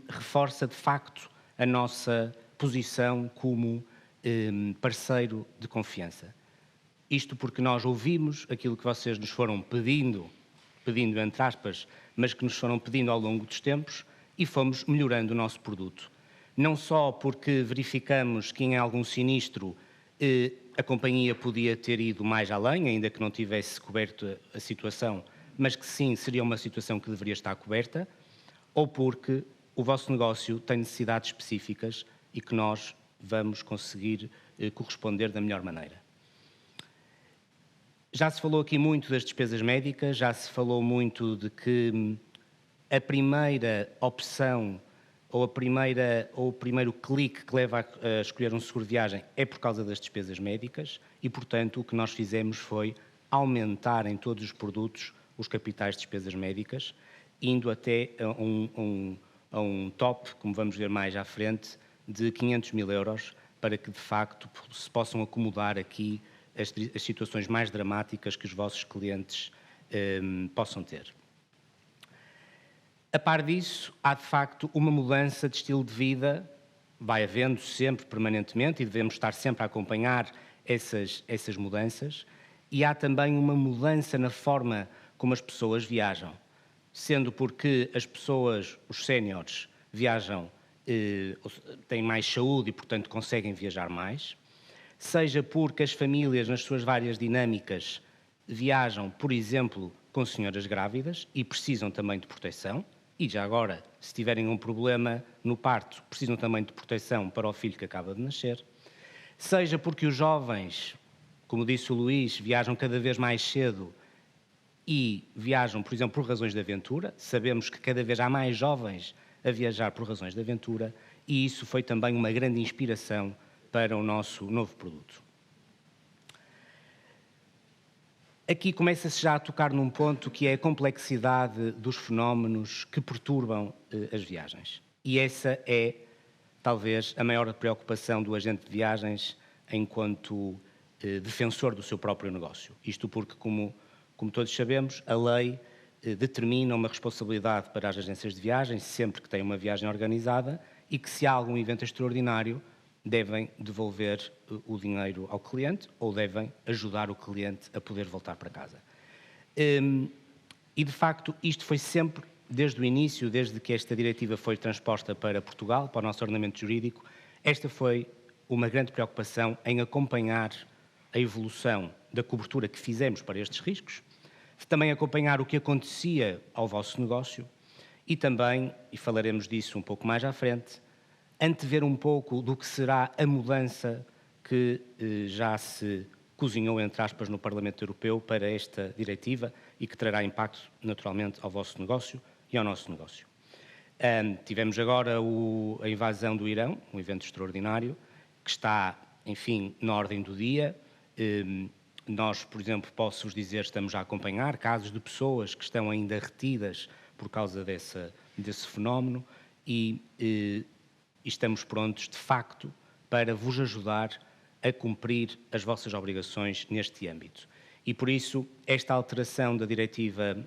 Speaker 3: reforça, de facto, a nossa posição como parceiro de confiança. Isto porque nós ouvimos aquilo que vocês nos foram pedindo entre aspas, mas que nos foram pedindo ao longo dos tempos e fomos melhorando o nosso produto. Não só porque verificamos que em algum sinistro a companhia podia ter ido mais além, ainda que não tivesse coberto a situação, mas que sim, seria uma situação que deveria estar coberta, ou porque o vosso negócio tem necessidades específicas e que nós vamos conseguir corresponder da melhor maneira. Já se falou aqui muito das despesas médicas, já se falou muito de que a primeira opção ou o primeiro clique que leva a escolher um seguro de viagem é por causa das despesas médicas e, portanto, o que nós fizemos foi aumentar em todos os produtos os capitais de despesas médicas, indo até a um top, como vamos ver mais à frente, de 500 mil euros, para que, de facto, se possam acomodar aqui as situações mais dramáticas que os vossos clientes possam ter. A par disso, há de facto uma mudança de estilo de vida, vai havendo sempre, permanentemente, e devemos estar sempre a acompanhar essas mudanças, e há também uma mudança na forma como as pessoas viajam, sendo porque as pessoas, os séniores, viajam, têm mais saúde e, portanto, conseguem viajar mais, seja porque as famílias, nas suas várias dinâmicas, viajam, por exemplo, com senhoras grávidas e precisam também de proteção, e já agora, se tiverem um problema no parto, precisam também de proteção para o filho que acaba de nascer, seja porque os jovens, como disse o Luís, viajam cada vez mais cedo e viajam, por exemplo, por razões de aventura. Sabemos que cada vez há mais jovens a viajar por razões de aventura e isso foi também uma grande inspiração para o nosso novo produto. Aqui começa-se já a tocar num ponto que é a complexidade dos fenómenos que perturbam as viagens. E essa é, talvez, a maior preocupação do agente de viagens enquanto defensor do seu próprio negócio. Isto porque, como todos sabemos, a lei determina uma responsabilidade para as agências de viagens sempre que têm uma viagem organizada e que, se há algum evento extraordinário, devem devolver o dinheiro ao cliente ou devem ajudar o cliente a poder voltar para casa. E, de facto, isto foi sempre, desde o início, desde que esta diretiva foi transposta para Portugal, para o nosso ordenamento jurídico, esta foi uma grande preocupação em acompanhar a evolução da cobertura que fizemos para estes riscos, também acompanhar o que acontecia ao vosso negócio e também, e falaremos disso um pouco mais à frente, antever um pouco do que será a mudança que já se cozinhou, entre aspas, no Parlamento Europeu para esta diretiva e que trará impacto, naturalmente, ao vosso negócio e ao nosso negócio. Tivemos agora a invasão do Irão, um evento extraordinário, que está, enfim, na ordem do dia. Nós, por exemplo, posso-vos dizer, estamos a acompanhar casos de pessoas que estão ainda retidas por causa desse fenómeno e estamos prontos, de facto, para vos ajudar a cumprir as vossas obrigações neste âmbito. E, por isso, esta alteração da diretiva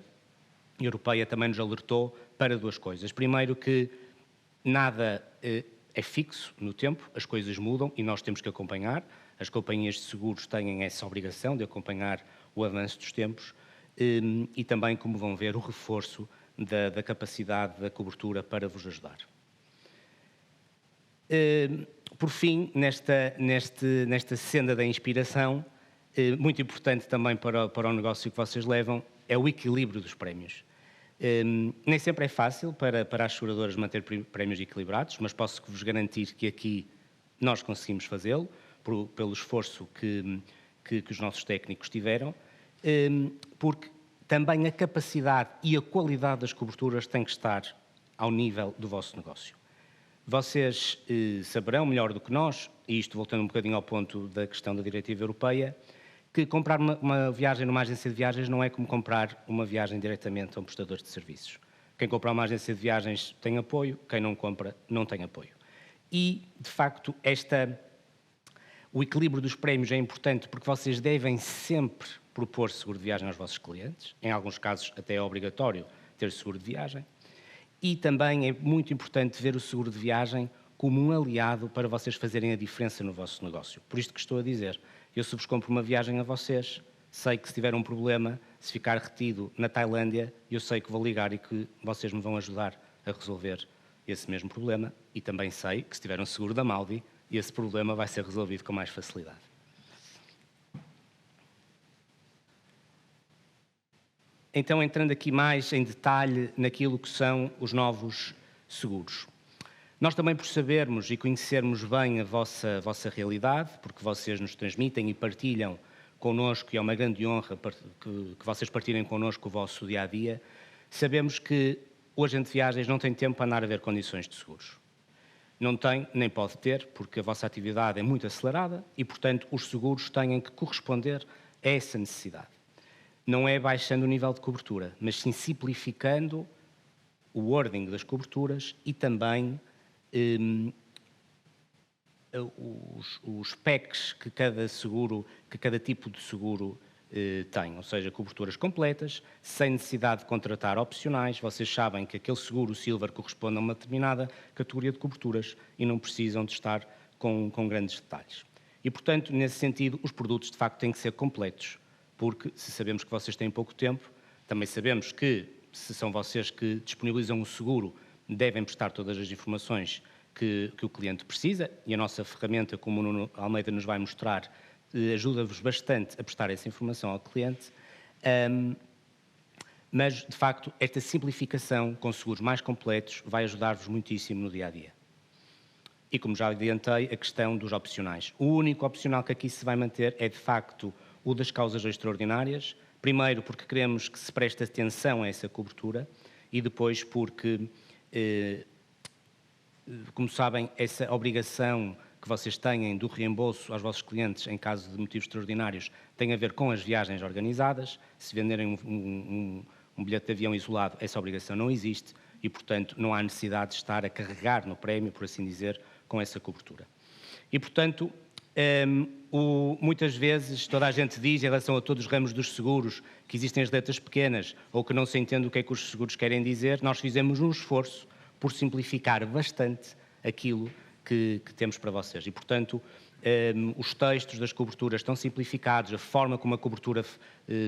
Speaker 3: europeia também nos alertou para duas coisas. Primeiro, que nada é fixo no tempo, as coisas mudam e nós temos que acompanhar. As companhias de seguros têm essa obrigação de acompanhar o avanço dos tempos e também, como vão ver, o reforço da capacidade da cobertura para vos ajudar. Por fim, nesta senda da inspiração, muito importante também para o negócio que vocês levam, é o equilíbrio dos prémios. Nem sempre é fácil para as seguradoras manter prémios equilibrados, mas posso-vos garantir que aqui nós conseguimos fazê-lo, pelo esforço que os nossos técnicos tiveram, porque também a capacidade e a qualidade das coberturas têm que estar ao nível do vosso negócio. Vocês saberão melhor do que nós, e isto voltando um bocadinho ao ponto da questão da diretiva europeia, que comprar uma viagem numa agência de viagens não é como comprar uma viagem diretamente a um prestador de serviços. Quem compra uma agência de viagens tem apoio, quem não compra não tem apoio. E, de facto, o equilíbrio dos prémios é importante porque vocês devem sempre propor seguro de viagem aos vossos clientes. Em alguns casos até é obrigatório ter seguro de viagem. E também é muito importante ver o seguro de viagem como um aliado para vocês fazerem a diferença no vosso negócio. Por isto que estou a dizer, eu se vos compro uma viagem a vocês, sei que se tiver um problema, se ficar retido na Tailândia, eu sei que vou ligar e que vocês me vão ajudar a resolver esse mesmo problema. E também sei que se tiver um seguro da Maldi, esse problema vai ser resolvido com mais facilidade. Então, entrando aqui mais em detalhe naquilo que são os novos seguros. Nós também, por sabermos e conhecermos bem a vossa realidade, porque vocês nos transmitem e partilham connosco, e é uma grande honra que vocês partilhem connosco o vosso dia-a-dia, sabemos que o agente de viagens não tem tempo para andar a ver condições de seguros. Não tem, nem pode ter, porque a vossa atividade é muito acelerada e, portanto, os seguros têm que corresponder a essa necessidade. Não é baixando o nível de cobertura, mas sim simplificando o wording das coberturas e também os packs que cada tipo de seguro tem, ou seja, coberturas completas, sem necessidade de contratar opcionais. Vocês sabem que aquele seguro Silver corresponde a uma determinada categoria de coberturas e não precisam de estar com grandes detalhes. E, portanto, nesse sentido, os produtos de facto têm que ser completos, porque se sabemos que vocês têm pouco tempo, também sabemos que, se são vocês que disponibilizam o seguro, devem prestar todas as informações que o cliente precisa, e a nossa ferramenta, como o Nuno Almeida nos vai mostrar, ajuda-vos bastante a prestar essa informação ao cliente, mas, de facto, esta simplificação com seguros mais completos vai ajudar-vos muitíssimo no dia-a-dia. E, como já adiantei, a questão dos opcionais. O único opcional que aqui se vai manter é, de facto, o das causas extraordinárias. Primeiro, porque queremos que se preste atenção a essa cobertura e depois porque, como sabem, essa obrigação que vocês têm do reembolso aos vossos clientes em caso de motivos extraordinários tem a ver com as viagens organizadas. Se venderem um bilhete de avião isolado, essa obrigação não existe e, portanto, não há necessidade de estar a carregar no prémio, por assim dizer, com essa cobertura. E, portanto, muitas vezes toda a gente diz, em relação a todos os ramos dos seguros, que existem as letras pequenas ou que não se entende o que é que os seguros querem dizer. Nós fizemos um esforço por simplificar bastante aquilo que temos para vocês. E, portanto, os textos das coberturas estão simplificados, a forma como a cobertura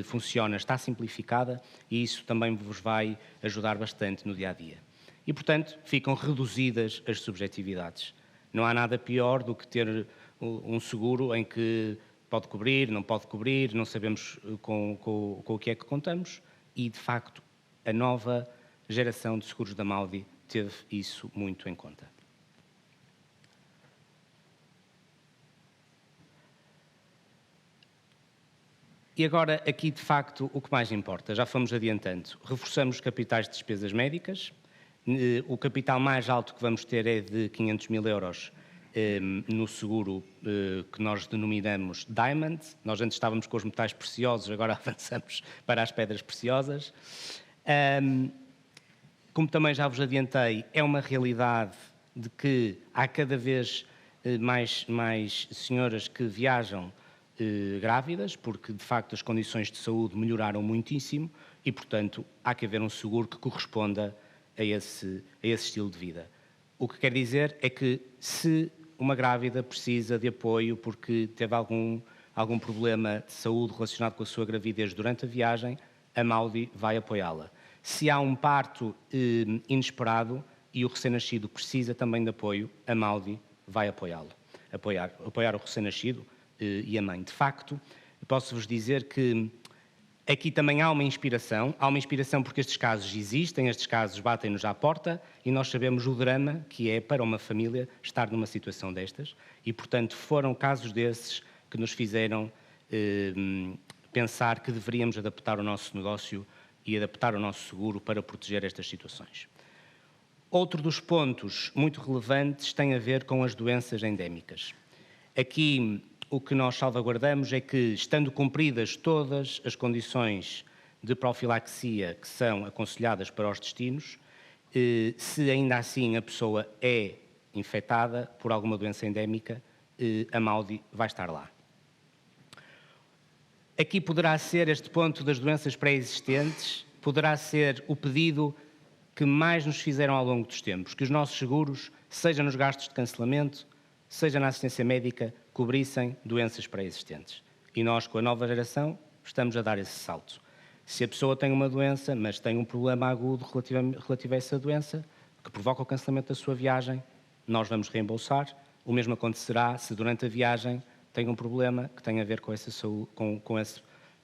Speaker 3: funciona está simplificada e isso também vos vai ajudar bastante no dia-a-dia. E, portanto, ficam reduzidas as subjetividades. Não há nada pior do que ter um seguro em que pode cobrir, não sabemos com o que é que contamos e, de facto, a nova geração de seguros da Maldi teve isso muito em conta. E agora, aqui, de facto, o que mais importa, já fomos adiantando. Reforçamos os capitais de despesas médicas. O capital mais alto que vamos ter é de 500 mil euros no seguro que nós denominamos Diamond. Nós antes estávamos com os metais preciosos, agora avançamos para as pedras preciosas. Como também já vos adiantei, é uma realidade de que há cada vez mais senhoras que viajam grávidas, porque de facto as condições de saúde melhoraram muitíssimo e, portanto, há que haver um seguro que corresponda a esse estilo de vida. O que quer dizer é que se uma grávida precisa de apoio porque teve algum problema de saúde relacionado com a sua gravidez durante a viagem, a Maudi vai apoiá-la. Se há um parto inesperado e o recém-nascido precisa também de apoio, a Maudi vai apoiá-lo. Apoiar o recém-nascido e a mãe. De facto, posso-vos dizer que aqui também há uma inspiração porque estes casos existem, estes casos batem-nos à porta e nós sabemos o drama que é para uma família estar numa situação destas e, portanto, foram casos desses que nos fizeram pensar que deveríamos adaptar o nosso negócio e adaptar o nosso seguro para proteger estas situações. Outro dos pontos muito relevantes tem a ver com as doenças endémicas. Aqui, o que nós salvaguardamos é que, estando cumpridas todas as condições de profilaxia que são aconselhadas para os destinos, se ainda assim a pessoa é infectada por alguma doença endémica, a Maudi vai estar lá. Aqui poderá ser este ponto das doenças pré-existentes, poderá ser o pedido que mais nos fizeram ao longo dos tempos, que os nossos seguros, seja nos gastos de cancelamento, seja na assistência médica, cobrissem doenças pré-existentes. E nós, com a nova geração, estamos a dar esse salto. Se a pessoa tem uma doença, mas tem um problema agudo relativo a essa doença, que provoca o cancelamento da sua viagem, nós vamos reembolsar. O mesmo acontecerá se durante a viagem tem um problema que tem a ver com essa saúde,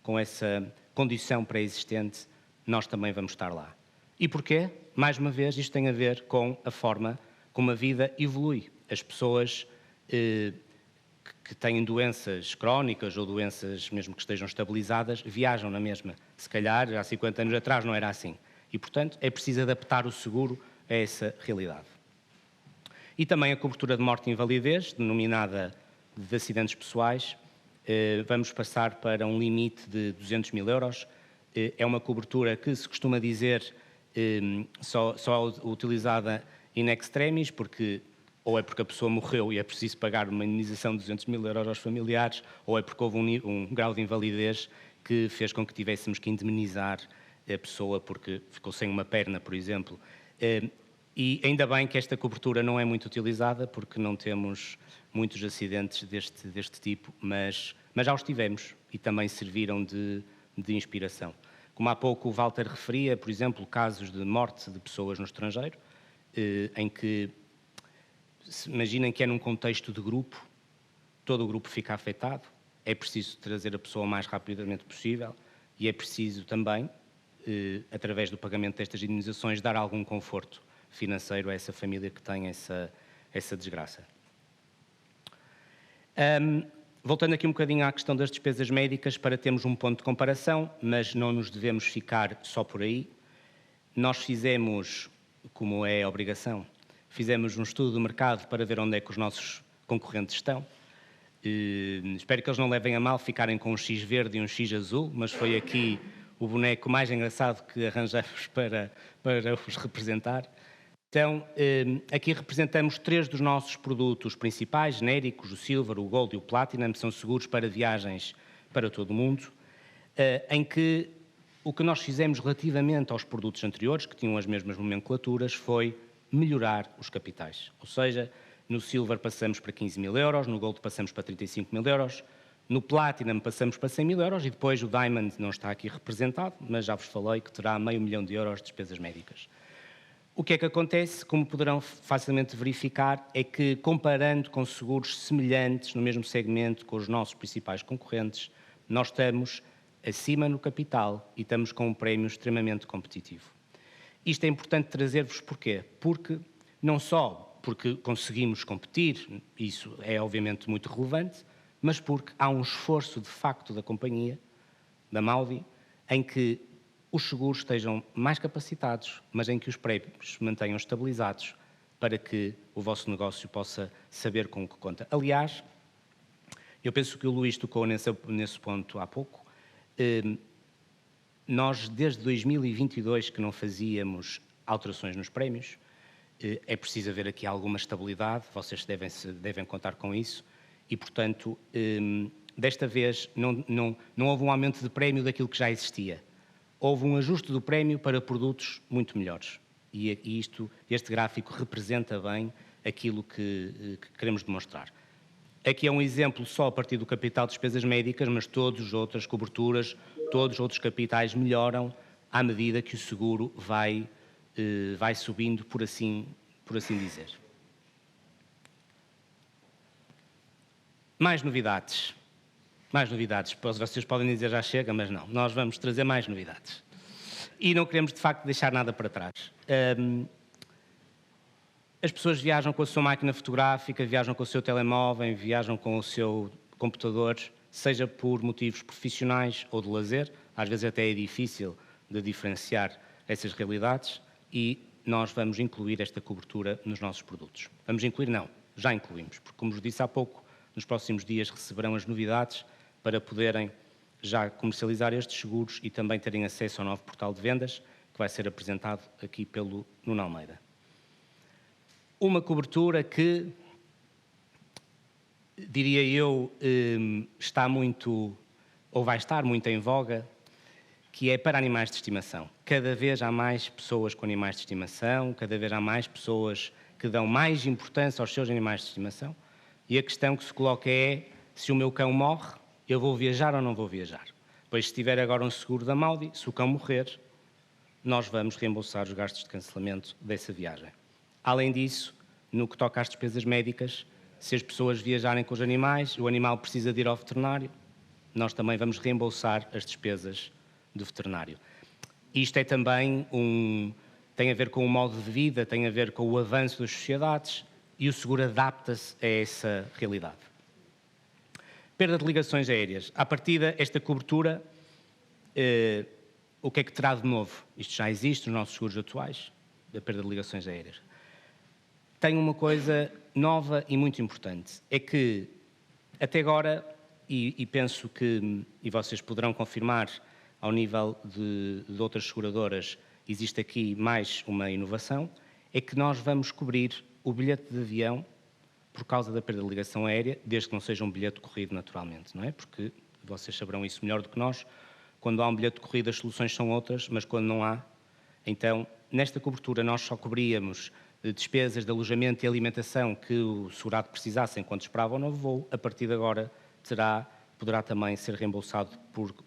Speaker 3: com essa condição pré-existente, nós também vamos estar lá. E porquê? Mais uma vez, isto tem a ver com a forma como a vida evolui. As pessoas que têm doenças crónicas ou doenças mesmo que estejam estabilizadas, viajam na mesma. Se calhar, há 50 anos atrás não era assim. E, portanto, é preciso adaptar o seguro a essa realidade. E também a cobertura de morte e invalidez, denominada de acidentes pessoais, vamos passar para um limite de 200 mil euros. É uma cobertura que se costuma dizer só utilizada in extremis, porque ou é porque a pessoa morreu e é preciso pagar uma indenização de 200 mil euros aos familiares, ou é porque houve um grau de invalidez que fez com que tivéssemos que indemnizar a pessoa porque ficou sem uma perna, por exemplo. E ainda bem que esta cobertura não é muito utilizada, porque não temos muitos acidentes deste tipo, mas já os tivemos e também serviram de inspiração. Como há pouco o Walter referia, por exemplo, casos de morte de pessoas no estrangeiro, em que, imaginem que é num contexto de grupo, todo o grupo fica afetado, é preciso trazer a pessoa o mais rapidamente possível e é preciso também, através do pagamento destas indenizações, dar algum conforto financeiro a essa família que tem essa desgraça. Voltando aqui um bocadinho à questão das despesas médicas, para termos um ponto de comparação, mas não nos devemos ficar só por aí. Nós fizemos, como é a obrigação, fizemos um estudo do mercado para ver onde é que os nossos concorrentes estão. Espero que eles não levem a mal ficarem com um X verde e um X azul, mas foi aqui o boneco mais engraçado que arranjamos para os representar. Então, aqui representamos 3 dos nossos produtos principais, genéricos, o Silver, o Gold e o Platinum, são seguros para viagens para todo o mundo, em que o que nós fizemos relativamente aos produtos anteriores, que tinham as mesmas nomenclaturas, foi melhorar os capitais. Ou seja, no Silver passamos para 15 mil euros, no Gold passamos para 35 mil euros, no Platinum passamos para 100 mil euros e depois o Diamond não está aqui representado, mas já vos falei que terá €500 mil de despesas médicas. O que é que acontece, como poderão facilmente verificar, é que comparando com seguros semelhantes no mesmo segmento com os nossos principais concorrentes, nós estamos acima no capital e estamos com um prémio extremamente competitivo. Isto é importante trazer-vos porquê? Porque não só porque conseguimos competir, isso é obviamente muito relevante, mas porque há um esforço de facto da companhia da Maudi, em que os seguros estejam mais capacitados, mas em que os prémios se mantenham estabilizados para que o vosso negócio possa saber com o que conta. Aliás, eu penso que o Luís tocou nesse ponto há pouco. Nós, desde 2022, que não fazíamos alterações nos prémios. É preciso haver aqui alguma estabilidade, vocês devem contar com isso e, portanto, desta vez não houve um aumento de prémio daquilo que já existia. Houve um ajuste do prémio para produtos muito melhores. E este gráfico representa bem aquilo que queremos demonstrar. Aqui é um exemplo só a partir do capital de despesas médicas, mas todas as outras coberturas, todos os outros capitais melhoram à medida que o seguro vai subindo, por assim dizer. Mais novidades. Vocês podem dizer já chega, mas não. Nós vamos trazer mais novidades. E não queremos, de facto, deixar nada para trás. As pessoas viajam com a sua máquina fotográfica, viajam com o seu telemóvel, viajam com o seu computador, seja por motivos profissionais ou de lazer. Às vezes até é difícil de diferenciar essas realidades e nós vamos incluir esta cobertura nos nossos produtos. Vamos incluir? Não, já incluímos, porque, como vos disse há pouco, nos próximos dias receberão as novidades para poderem já comercializar estes seguros e também terem acesso ao novo portal de vendas, que vai ser apresentado aqui pelo Nuno Almeida. Uma cobertura que, diria eu, está muito, ou vai estar muito em voga, que é para animais de estimação. Cada vez há mais pessoas com animais de estimação, cada vez há mais pessoas que dão mais importância aos seus animais de estimação, e a questão que se coloca é, se o meu cão morre, eu vou viajar ou não vou viajar? Pois se tiver agora um seguro da Maudi, se o cão morrer, nós vamos reembolsar os gastos de cancelamento dessa viagem. Além disso, no que toca às despesas médicas, se as pessoas viajarem com os animais, o animal precisa de ir ao veterinário, nós também vamos reembolsar as despesas do veterinário. Isto é também tem a ver com o modo de vida, tem a ver com o avanço das sociedades e o seguro adapta-se a essa realidade. Perda de ligações aéreas. À partida, esta cobertura, o que é que terá de novo? Isto já existe nos nossos seguros atuais, da perda de ligações aéreas. Tem uma coisa nova e muito importante, é que até agora, e penso que, e vocês poderão confirmar ao nível de outras seguradoras, existe aqui mais uma inovação, é que nós vamos cobrir o bilhete de avião por causa da perda de ligação aérea, desde que não seja um bilhete corrido naturalmente, não é? Porque vocês saberão isso melhor do que nós, quando há um bilhete corrido as soluções são outras, mas quando não há, então, nesta cobertura nós só cobríamos despesas de alojamento e alimentação que o segurado precisasse enquanto esperava o novo voo, a partir de agora poderá também ser reembolsado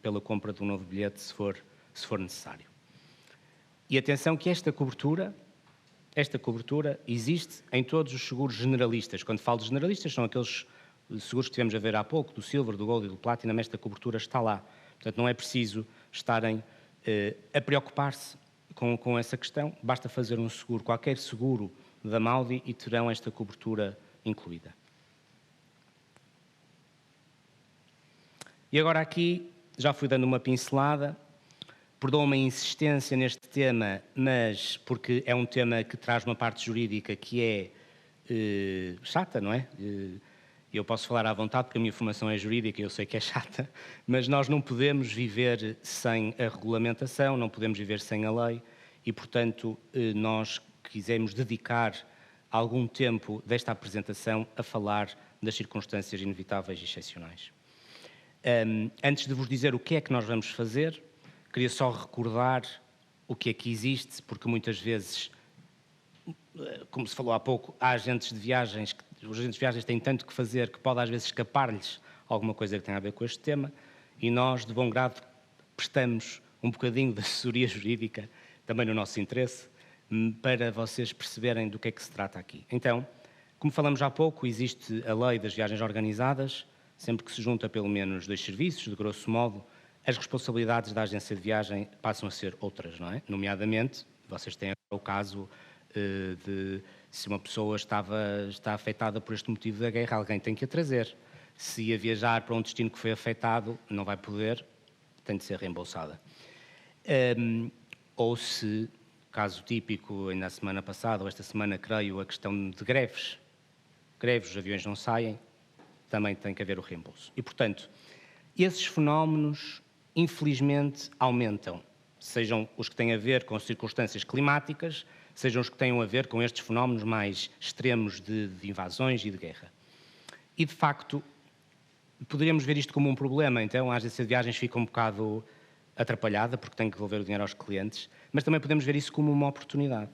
Speaker 3: pela compra de um novo bilhete, se for necessário. E atenção que esta cobertura existe em todos os seguros generalistas. Quando falo de generalistas, são aqueles seguros que tivemos a ver há pouco, do Silver, do Gold e do Platinum, esta cobertura está lá. Portanto, não é preciso estarem a preocupar-se com essa questão, basta fazer um seguro, qualquer seguro da Maudi, e terão esta cobertura incluída. E agora aqui, já fui dando uma pincelada, perdoa-me a insistência neste tema, mas porque é um tema que traz uma parte jurídica que é chata, não é? Eu posso falar à vontade porque a minha formação é jurídica e eu sei que é chata, mas nós não podemos viver sem a regulamentação, não podemos viver sem a lei e, portanto, nós quisemos dedicar algum tempo desta apresentação a falar das circunstâncias inevitáveis e excepcionais. Antes de vos dizer o que é que nós vamos fazer, queria só recordar o que é que existe, porque muitas vezes, como se falou há pouco, há agentes de viagens, os agentes de viagens têm tanto que fazer que pode às vezes escapar-lhes alguma coisa que tenha a ver com este tema, e nós, de bom grado, prestamos um bocadinho de assessoria jurídica, também no nosso interesse, para vocês perceberem do que é que se trata aqui. Então, como falamos há pouco, existe a lei das viagens organizadas, sempre que se junta pelo menos 2 serviços, de grosso modo, as responsabilidades da agência de viagem passam a ser outras, não é? Nomeadamente, vocês têm o caso de se uma pessoa está afetada por este motivo da guerra, alguém tem que a trazer. Se ia viajar para um destino que foi afetado, não vai poder, tem de ser reembolsada. Ou se, caso típico, ainda a semana passada, ou esta semana, creio, a questão de greves, os aviões não saem, também tem que haver o reembolso. E, portanto, esses fenómenos, infelizmente, aumentam, sejam os que têm a ver com circunstâncias climáticas, sejam os que têm a ver com estes fenómenos mais extremos de invasões e de guerra. E, de facto, poderíamos ver isto como um problema, então a agência de viagens fica um bocado atrapalhada, porque tem que devolver o dinheiro aos clientes, mas também podemos ver isso como uma oportunidade.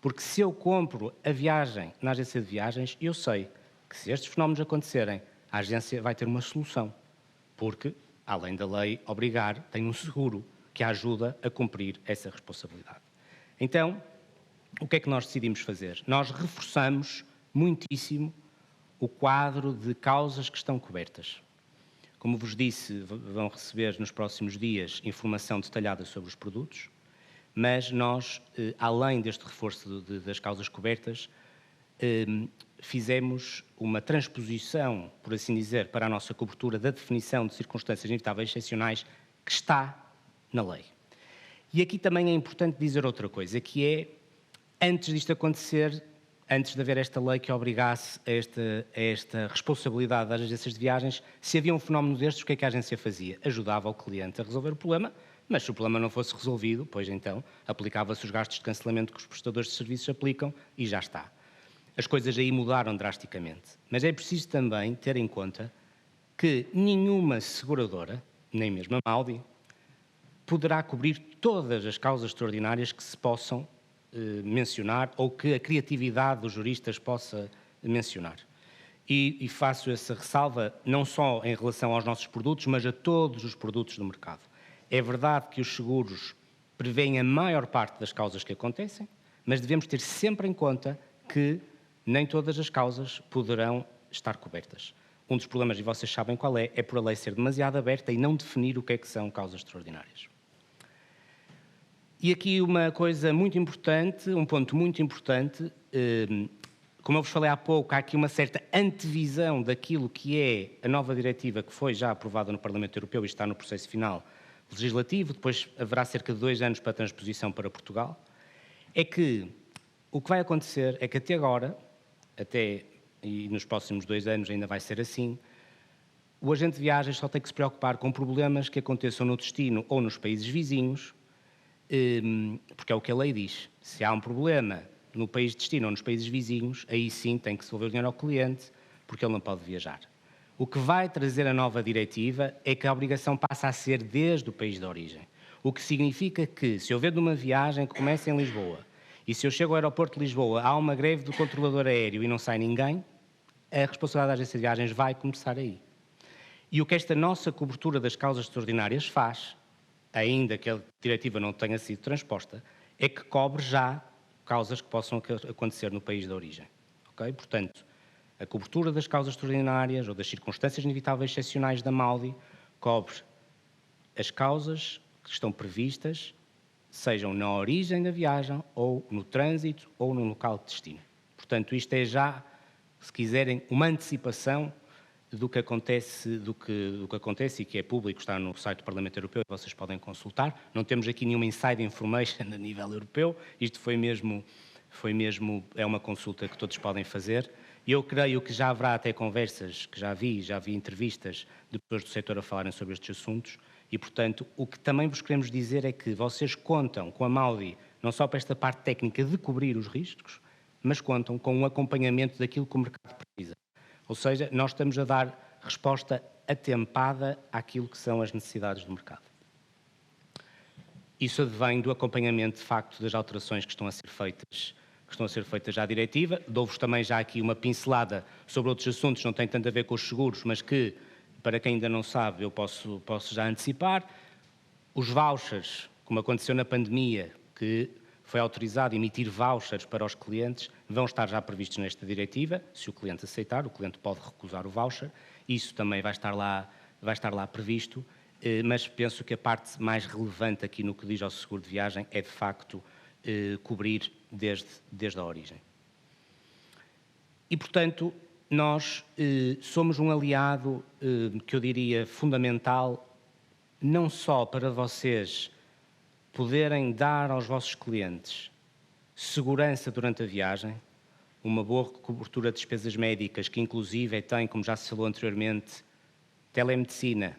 Speaker 3: Porque se eu compro a viagem na agência de viagens, eu sei que se estes fenómenos acontecerem, a agência vai ter uma solução, porque, além da lei obrigar, tem um seguro que a ajuda a cumprir essa responsabilidade. Então, o que é que nós decidimos fazer? Nós reforçamos muitíssimo o quadro de causas que estão cobertas. Como vos disse, vão receber nos próximos dias informação detalhada sobre os produtos, mas nós, além deste reforço das causas cobertas, fizemos uma transposição, por assim dizer, para a nossa cobertura da definição de circunstâncias inevitáveis excepcionais que está na lei. E aqui também é importante dizer outra coisa, que é, antes disto acontecer, antes de haver esta lei que obrigasse a esta responsabilidade das agências de viagens, se havia um fenómeno destes, o que é que a agência fazia? Ajudava o cliente a resolver o problema, mas se o problema não fosse resolvido, pois então aplicava-se os gastos de cancelamento que os prestadores de serviços aplicam e já está. As coisas aí mudaram drasticamente. Mas é preciso também ter em conta que nenhuma seguradora, nem mesmo a Maudi, poderá cobrir todas as causas extraordinárias que se possam mencionar ou que a criatividade dos juristas possa mencionar. E faço essa ressalva não só em relação aos nossos produtos, mas a todos os produtos do mercado. É verdade que os seguros prevêem a maior parte das causas que acontecem, mas devemos ter sempre em conta que nem todas as causas poderão estar cobertas. Um dos problemas, e vocês sabem qual é por a lei ser demasiado aberta e não definir o que é que são causas extraordinárias. E aqui uma coisa muito importante, um ponto muito importante, como eu vos falei há pouco, há aqui uma certa antevisão daquilo que é a nova diretiva que foi já aprovada no Parlamento Europeu e está no processo final legislativo, depois haverá cerca de 2 anos para a transposição para Portugal, é que o que vai acontecer é que até agora, e nos próximos 2 anos ainda vai ser assim, o agente de viagens só tem que se preocupar com problemas que aconteçam no destino ou nos países vizinhos, porque é o que a lei diz. Se há um problema no país de destino ou nos países vizinhos, aí sim tem que se devolver o dinheiro ao cliente, porque ele não pode viajar. O que vai trazer a nova diretiva é que a obrigação passa a ser desde o país de origem. O que significa que, se eu vendo uma viagem que começa em Lisboa, e se eu chego ao aeroporto de Lisboa, há uma greve do controlador aéreo e não sai ninguém, a responsabilidade da agência de viagens vai começar aí. E o que esta nossa cobertura das causas extraordinárias faz, ainda que a diretiva não tenha sido transposta, é que cobre já causas que possam acontecer no país de origem. Okay? Portanto, a cobertura das causas extraordinárias ou das circunstâncias inevitáveis excepcionais da Maudi cobre as causas que estão previstas, sejam na origem da viagem, ou no trânsito, ou no local de destino. Portanto, isto é já, se quiserem, uma antecipação do que acontece e que é público, está no site do Parlamento Europeu, vocês podem consultar. Não temos aqui nenhuma inside information a nível europeu, isto é uma consulta que todos podem fazer. E eu creio que já haverá até conversas, que já vi entrevistas de pessoas do setor a falarem sobre estes assuntos, e, portanto, o que também vos queremos dizer é que vocês contam com a Maudi, não só para esta parte técnica de cobrir os riscos, mas contam com um acompanhamento daquilo que o mercado precisa. Ou seja, nós estamos a dar resposta atempada àquilo que são as necessidades do mercado. Isso advém do acompanhamento, de facto, das alterações que estão a ser feitas à diretiva. Dou-vos também já aqui uma pincelada sobre outros assuntos, não tem tanto a ver com os seguros, mas que, para quem ainda não sabe, eu posso já antecipar. Os vouchers, como aconteceu na pandemia, que foi autorizado emitir vouchers para os clientes, vão estar já previstos nesta diretiva. Se o cliente aceitar, o cliente pode recusar o voucher. Isso também vai estar lá previsto, mas penso que a parte mais relevante aqui no que diz ao seguro de viagem é, de facto, cobrir desde a origem. E, portanto, nós somos um aliado que eu diria fundamental não só para vocês poderem dar aos vossos clientes segurança durante a viagem, uma boa cobertura de despesas médicas, que inclusive tem, como já se falou anteriormente, telemedicina,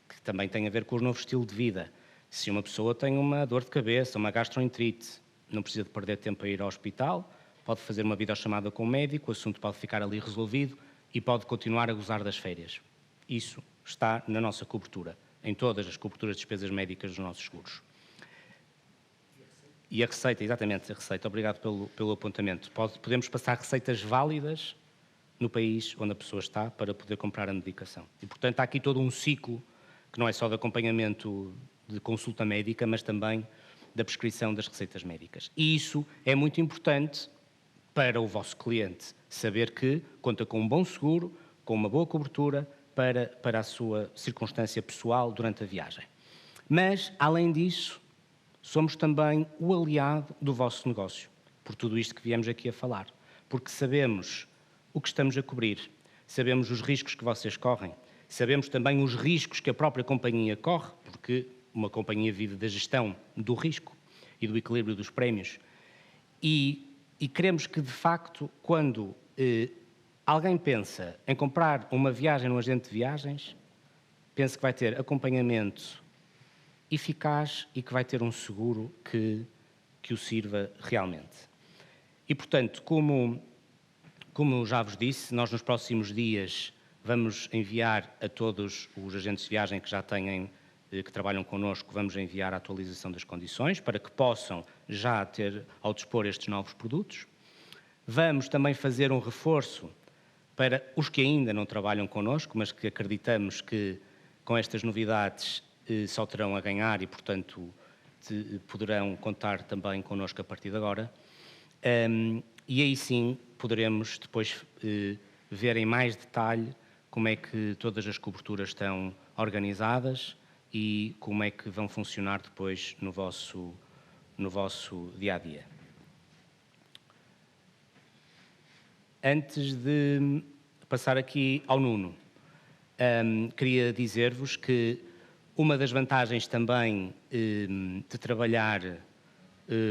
Speaker 3: que também tem a ver com o novo estilo de vida. Se uma pessoa tem uma dor de cabeça, uma gastroenterite, não precisa de perder tempo a ir ao hospital, pode fazer uma videochamada com o médico, o assunto pode ficar ali resolvido e pode continuar a gozar das férias. Isso está na nossa cobertura, em todas as coberturas de despesas médicas dos nossos seguros. E a receita, exatamente, a receita, obrigado pelo apontamento. Podemos passar receitas válidas no país onde a pessoa está para poder comprar a medicação. E, portanto, há aqui todo um ciclo que não é só de acompanhamento de consulta médica, mas também da prescrição das receitas médicas. E isso é muito importante para o vosso cliente, saber que conta com um bom seguro, com uma boa cobertura para a sua circunstância pessoal durante a viagem. Mas, além disso, somos também o aliado do vosso negócio, por tudo isto que viemos aqui a falar, porque sabemos o que estamos a cobrir, sabemos os riscos que vocês correm, sabemos também os riscos que a própria companhia corre, porque uma companhia vive da gestão do risco e do equilíbrio dos prémios. E queremos que, de facto, quando alguém pensa em comprar uma viagem num agente de viagens, pense que vai ter acompanhamento eficaz e que vai ter um seguro que o sirva realmente. E, portanto, como já vos disse, nós nos próximos dias vamos enviar a todos os agentes de viagem que já têm, que trabalham connosco, vamos enviar a atualização das condições para que possam já ter ao dispor estes novos produtos. Vamos também fazer um reforço para os que ainda não trabalham connosco, mas que acreditamos que com estas novidades só terão a ganhar e, portanto, poderão contar também connosco a partir de agora. E aí sim poderemos depois ver em mais detalhe como é que todas as coberturas estão organizadas e como é que vão funcionar depois no vosso dia-a-dia. Antes de passar aqui ao Nuno, queria dizer-vos que uma das vantagens também de trabalhar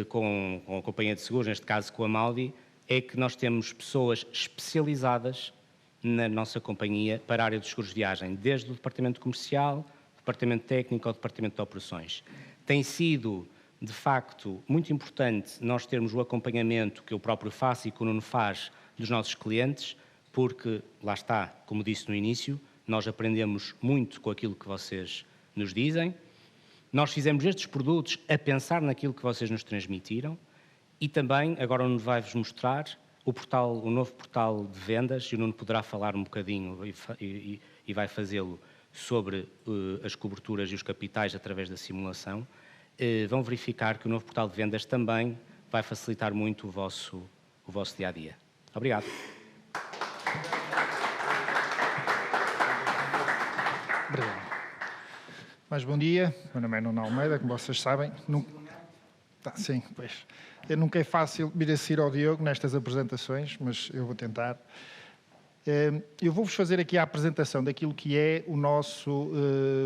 Speaker 3: com a companhia de seguros, neste caso com a Maldi, é que nós temos pessoas especializadas na nossa companhia para a área dos seguros de viagem, desde o departamento comercial, departamento técnico ao departamento de operações. Tem sido, de facto, muito importante nós termos o acompanhamento que eu próprio faço e que o Nuno faz dos nossos clientes, porque, lá está, como disse no início, nós aprendemos muito com aquilo que vocês nos dizem. Nós fizemos estes produtos a pensar naquilo que vocês nos transmitiram e também, agora o Nuno vai-vos mostrar, o novo portal de vendas, e o Nuno poderá falar um bocadinho e vai fazê-lo sobre as coberturas e os capitais através da simulação. Vão verificar que o novo portal de vendas também vai facilitar muito o vosso dia-a-dia. Obrigado.
Speaker 4: Obrigado. Mais bom dia, meu nome é Nuno Almeida, como vocês sabem. Sim, pois. Nunca é fácil vir assistir ao Diogo nestas apresentações, mas eu vou tentar. Eu vou-vos fazer aqui a apresentação daquilo que é o nosso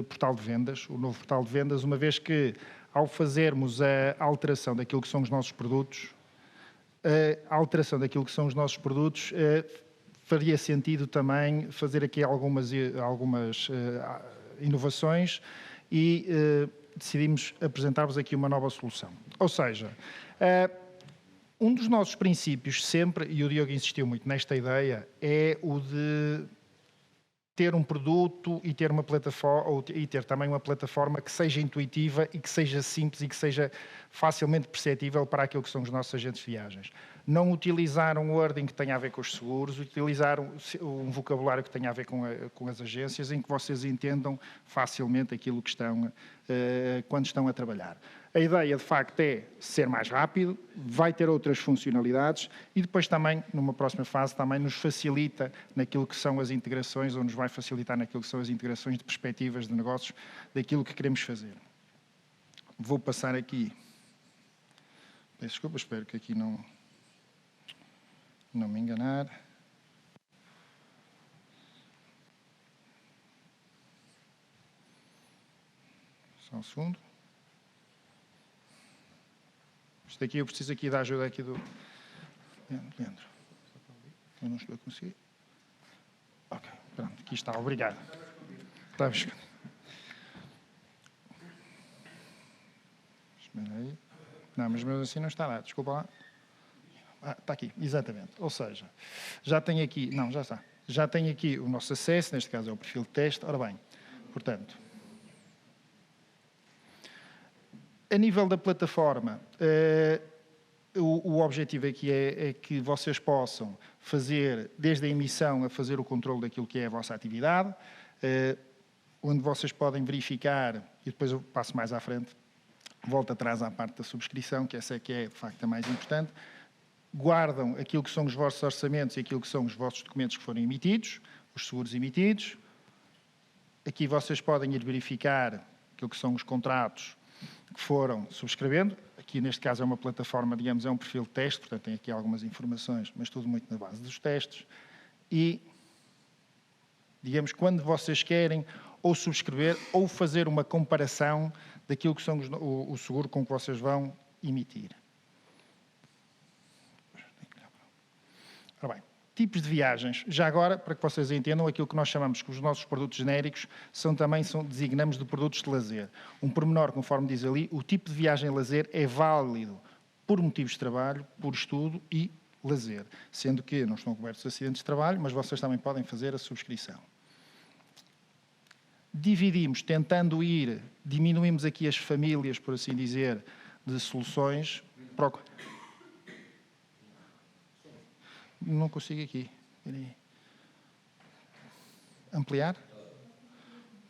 Speaker 4: portal de vendas, o novo portal de vendas, uma vez que, ao fazermos a alteração daquilo que são os nossos produtos, faria sentido também fazer aqui algumas inovações e decidimos apresentar-vos aqui uma nova solução. Ou seja, um dos nossos princípios sempre, e o Diogo insistiu muito nesta ideia, é o de ter um produto e ter uma plataforma, e ter também uma plataforma que seja intuitiva e que seja simples e que seja facilmente perceptível para aquilo que são os nossos agentes de viagens. Não utilizar um wording que tenha a ver com os seguros, utilizar um vocabulário que tenha a ver com as agências, em que vocês entendam facilmente aquilo que estão, quando estão a trabalhar. A ideia, de facto, é ser mais rápido, vai ter outras funcionalidades e depois também, numa próxima fase, também nos facilita naquilo que são as integrações, ou nos vai facilitar naquilo que são as integrações de perspectivas de negócios daquilo que queremos fazer. Vou passar aqui. Peço desculpa, espero que aqui não me enganar. Só um segundo. Isto aqui, eu preciso aqui da ajuda aqui do... Leandro. Eu não estou a conseguir. Ok, pronto, aqui está, obrigado. Está buscando. Espera aí. Não, mas mesmo assim não está lá, desculpa lá. Está aqui, exatamente. Ou seja, já tem aqui... Não, já está. Já tem aqui o nosso acesso, neste caso é o perfil de teste. Ora bem, portanto... A nível da plataforma, o objetivo aqui é que vocês possam fazer, desde a emissão, a fazer o controle daquilo que é a vossa atividade, onde vocês podem verificar, e depois eu passo mais à frente, volto atrás à parte da subscrição, que essa é que é, de facto, a mais importante, guardam aquilo que são os vossos orçamentos e aquilo que são os vossos documentos que foram emitidos, os seguros emitidos. Aqui vocês podem ir verificar aquilo que são os contratos que foram subscrevendo. Aqui, neste caso, é uma plataforma, digamos, é um perfil de teste, portanto, tem aqui algumas informações, mas tudo muito na base dos testes. E, digamos, quando vocês querem ou subscrever ou fazer uma comparação daquilo que são o seguro com que vocês vão emitir. Ora bem, tipos de viagens. Já agora, para que vocês entendam, aquilo que nós chamamos que os nossos produtos genéricos designamos de produtos de lazer. Um pormenor, conforme diz ali, o tipo de viagem lazer é válido por motivos de trabalho, por estudo e lazer. Sendo que não estão cobertos acidentes de trabalho, mas vocês também podem fazer a subscrição. Diminuímos aqui as famílias, por assim dizer, de soluções. Não consigo aqui. Espera aí. Ampliar?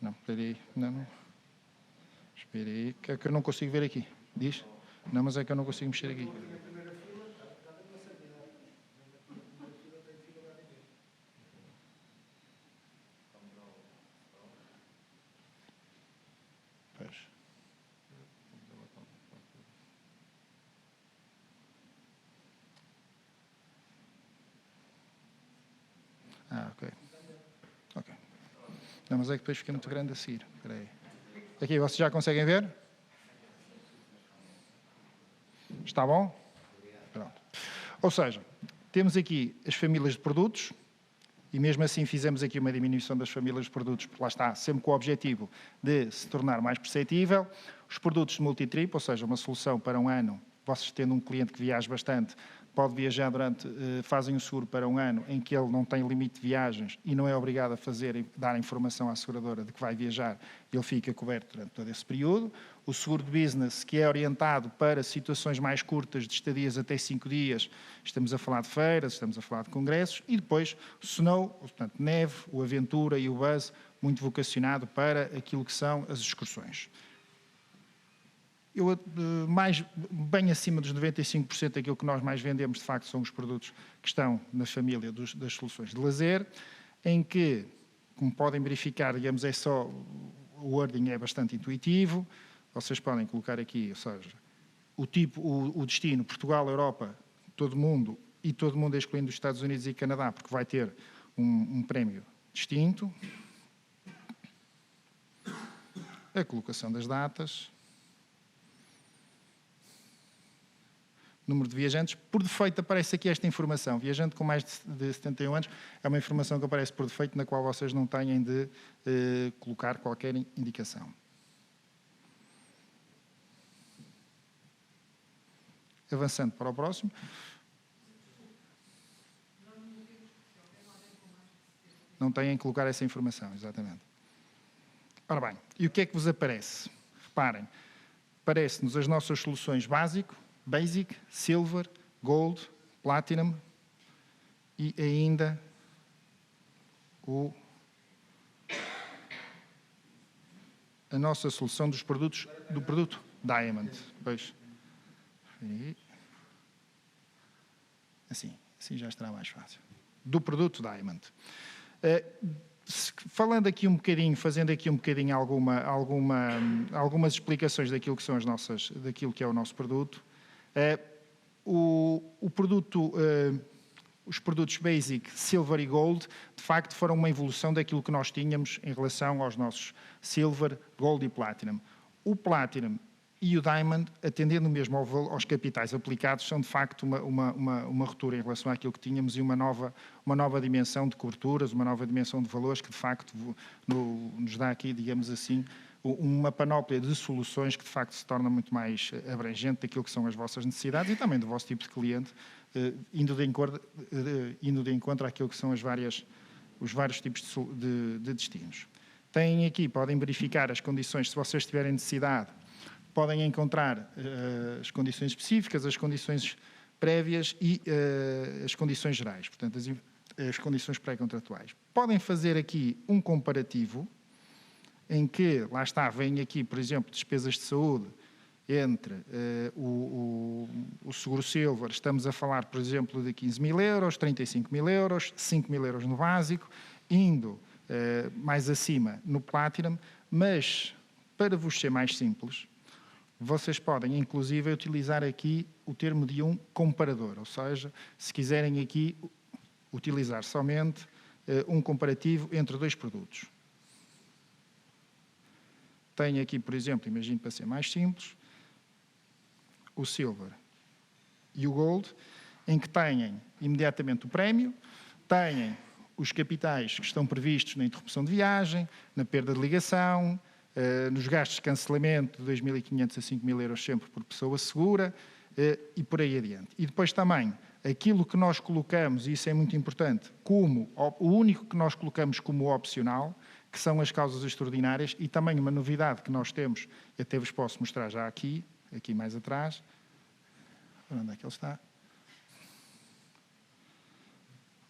Speaker 4: Não, espera aí. Não. Espera aí, que é que eu não consigo ver aqui. Diz? Não, mas é que eu não consigo mexer aqui. Pois. Ok. Não, mas é que depois fica muito grande a seguir. Espera aí. Aqui, vocês já conseguem ver? Está bom? Pronto. Ou seja, temos aqui as famílias de produtos e mesmo assim fizemos aqui uma diminuição das famílias de produtos, porque lá está, sempre com o objetivo de se tornar mais perceptível. Os produtos de multitrip, ou seja, uma solução para um ano, vocês tendo um cliente que viaja bastante, pode viajar fazem um seguro para um ano em que ele não tem limite de viagens e não é obrigado a dar informação à seguradora de que vai viajar, ele fica coberto durante todo esse período. O seguro de business, que é orientado para situações mais curtas, de estadias até 5 dias, estamos a falar de feiras, estamos a falar de congressos, e depois o snow, portanto, neve, o aventura e o buzz, muito vocacionado para aquilo que são as excursões. Bem acima dos 95% daquilo que nós mais vendemos, de facto, são os produtos que estão na família das soluções de lazer, em que, como podem verificar, digamos, o wording é bastante intuitivo. Vocês podem colocar aqui, ou seja, o destino, Portugal, Europa, todo mundo excluindo os Estados Unidos e Canadá, porque vai ter um prémio distinto. A colocação das datas. Número de viajantes. Por defeito aparece aqui esta informação. Viajante com mais de 71 anos é uma informação que aparece por defeito, na qual vocês não têm de colocar qualquer indicação. Avançando para o próximo. Não têm que colocar essa informação, exatamente. Ora bem, e o que é que vos aparece? Reparem, aparece-nos as nossas soluções Basic, Silver, Gold, Platinum e ainda a nossa solução do produto Diamond. Pois. Assim já estará mais fácil. Do produto Diamond. Falando aqui um bocadinho, fazendo aqui um bocadinho algumas explicações daquilo que é o nosso produto. Os produtos Basic, Silver e Gold, de facto, foram uma evolução daquilo que nós tínhamos em relação aos nossos Silver, Gold e Platinum. O Platinum e o Diamond, atendendo mesmo aos capitais aplicados, são de facto uma ruptura em relação àquilo que tínhamos e uma nova dimensão de coberturas, uma nova dimensão de valores que de facto nos dá aqui, digamos assim, uma panóplia de soluções que de facto se torna muito mais abrangente daquilo que são as vossas necessidades e também do vosso tipo de cliente, indo de encontro àquilo que são os vários tipos de destinos. Têm aqui, podem verificar as condições, se vocês tiverem necessidade, podem encontrar as condições específicas, as condições prévias e as condições gerais, portanto, as condições pré-contratuais. Podem fazer aqui um comparativo, em que, lá está, vem aqui, por exemplo, despesas de saúde entre o seguro Silver, estamos a falar, por exemplo, de 15 mil euros, 35 mil euros, 5 mil euros no básico, indo mais acima no Platinum, mas, para vos ser mais simples, vocês podem, inclusive, utilizar aqui o termo de um comparador, ou seja, se quiserem aqui utilizar somente um comparativo entre dois produtos. Tenho aqui, por exemplo, imagino para ser mais simples, o Silver e o Gold, em que têm imediatamente o prémio, têm os capitais que estão previstos na interrupção de viagem, na perda de ligação, nos gastos de cancelamento de 2.500 a 5.000 euros sempre por pessoa segura e por aí adiante. E depois também, aquilo que nós colocamos, e isso é muito importante, como o único que nós colocamos como opcional, que são as causas extraordinárias, e também uma novidade que nós temos, e até vos posso mostrar já aqui mais atrás. Onde é que ele está?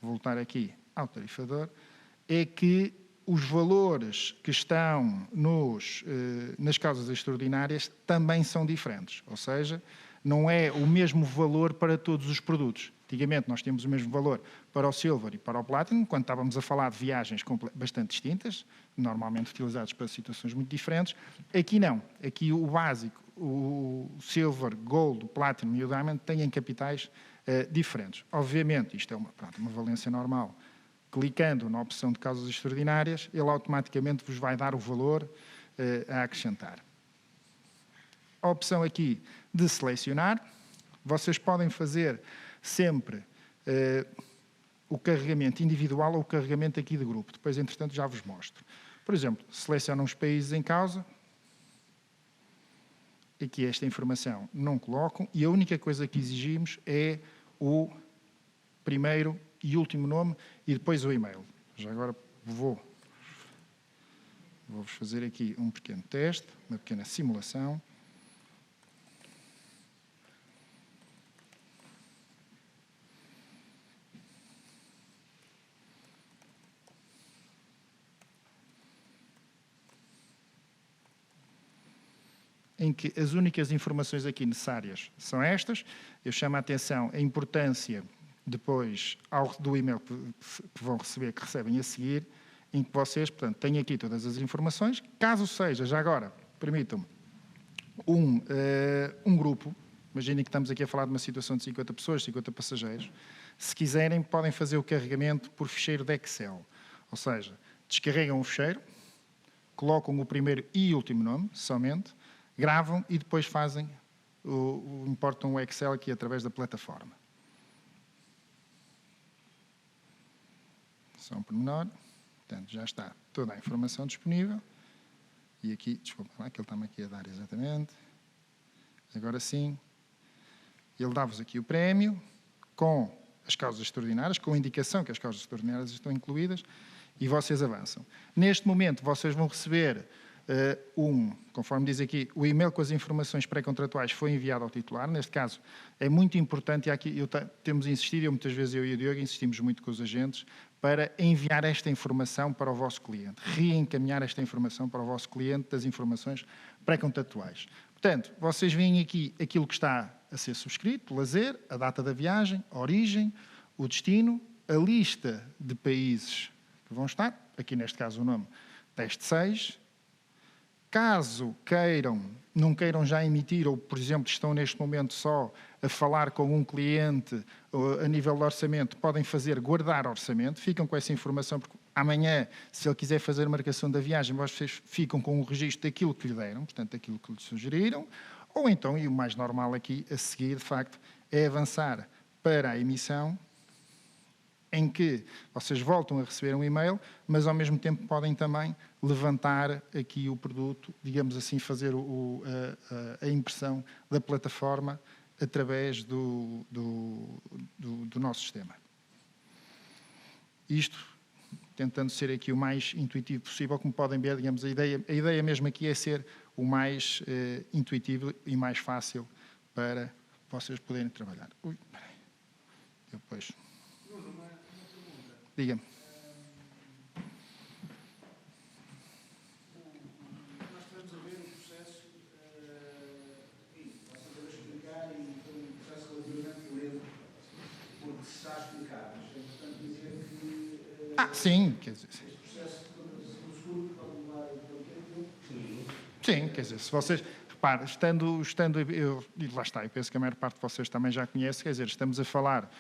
Speaker 4: Vou voltar aqui ao tarifador. É que os valores que estão nas causas extraordinárias também são diferentes. Ou seja, não é o mesmo valor para todos os produtos. Antigamente nós tínhamos o mesmo valor para o Silver e para o Platinum, quando estávamos a falar de viagens bastante distintas, normalmente utilizados para situações muito diferentes. Aqui não. Aqui o básico, o Silver, Gold, o Platinum e o Diamond têm capitais diferentes. Obviamente, isto é uma valência normal. Clicando na opção de causas extraordinárias, ele automaticamente vos vai dar o valor a acrescentar. A opção aqui de selecionar, vocês podem fazer sempre o carregamento individual ou o carregamento aqui de grupo. Depois, entretanto, já vos mostro. Por exemplo, selecionam os países em causa. Aqui esta informação não colocam e a única coisa que exigimos é o primeiro e último nome e depois o e-mail. Já agora vou-vos fazer aqui um pequeno teste, uma pequena simulação. Em que as únicas informações aqui necessárias são estas. Eu chamo a atenção a importância depois do e-mail que vão receber, que recebem a seguir, em que vocês, portanto, têm aqui todas as informações. Caso seja, já agora, permitam-me, um grupo, imaginem que estamos aqui a falar de uma situação de 50 pessoas, 50 passageiros, se quiserem podem fazer o carregamento por ficheiro de Excel. Ou seja, descarregam o ficheiro, colocam o primeiro e último nome, somente, gravam e depois fazem, importam o Excel aqui através da plataforma. Só um pormenor. Portanto, já está toda a informação disponível. E aqui, desculpa lá, que ele está-me aqui a dar exatamente. Agora sim, ele dá-vos aqui o prémio com as causas extraordinárias, com a indicação que as causas extraordinárias estão incluídas, e vocês avançam. Neste momento, vocês vão receber conforme diz aqui, o e-mail com as informações pré-contratuais foi enviado ao titular. Neste caso, é muito importante, e aqui temos insistido, muitas vezes eu e o Diogo insistimos muito com os agentes, para enviar esta informação para o vosso cliente, reencaminhar esta informação para o vosso cliente das informações pré-contratuais. Portanto, vocês veem aqui aquilo que está a ser subscrito, o lazer, a data da viagem, a origem, o destino, a lista de países que vão estar, aqui neste caso o nome, teste 6. Caso não queiram já emitir, ou, por exemplo, estão neste momento só a falar com um cliente a nível de orçamento, podem fazer guardar orçamento, ficam com essa informação, porque Amanhã, se ele quiser fazer marcação da viagem, vocês ficam com o registro daquilo que lhe deram, portanto, daquilo que lhe sugeriram, ou então, e o mais normal aqui, a seguir, de facto, é avançar para a emissão, em que vocês voltam a receber um e-mail, mas ao mesmo tempo podem também levantar aqui o produto, digamos assim, fazer a impressão da plataforma através do nosso sistema. Isto tentando ser aqui o mais intuitivo possível, como podem ver, digamos, a ideia mesmo aqui é ser o mais intuitivo e mais fácil para vocês poderem trabalhar. Ui, peraí. Depois. Diga-me.
Speaker 1: Nós estivemos a ver o processo, posso até explicar, e foi um processo relativamente lento, porque se está a explicar, mas é importante dizer que...
Speaker 4: Sim, quer dizer...
Speaker 1: Este processo do seguro pode levar pelo tempo.
Speaker 4: Sim, quer dizer, se vocês... Repare, e lá está, eu penso que a maior parte de vocês também já conhece, quer dizer, estamos a falar...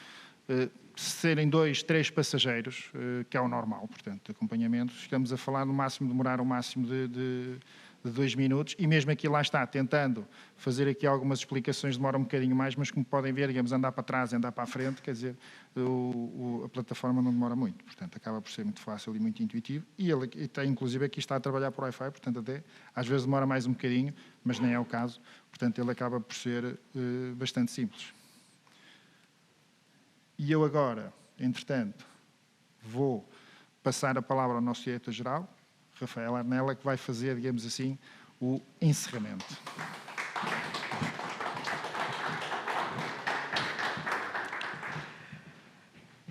Speaker 4: serem 2, 3 passageiros, que é o normal, portanto, de acompanhamento, estamos a falar no máximo, demorar o máximo de 2 minutos, e mesmo aqui lá está, tentando fazer aqui algumas explicações, demora um bocadinho mais, mas como podem ver, digamos, andar para trás, andar para a frente, quer dizer, a plataforma não demora muito, portanto, acaba por ser muito fácil e muito intuitivo, e ele tem, inclusive, aqui está a trabalhar por Wi-Fi, portanto, até, às vezes demora mais um bocadinho, mas nem é o caso, portanto, ele acaba por ser bastante simples. E eu agora, entretanto, vou passar a palavra ao nosso diretor-geral, Rafael Arnella, que vai fazer, digamos assim, o encerramento.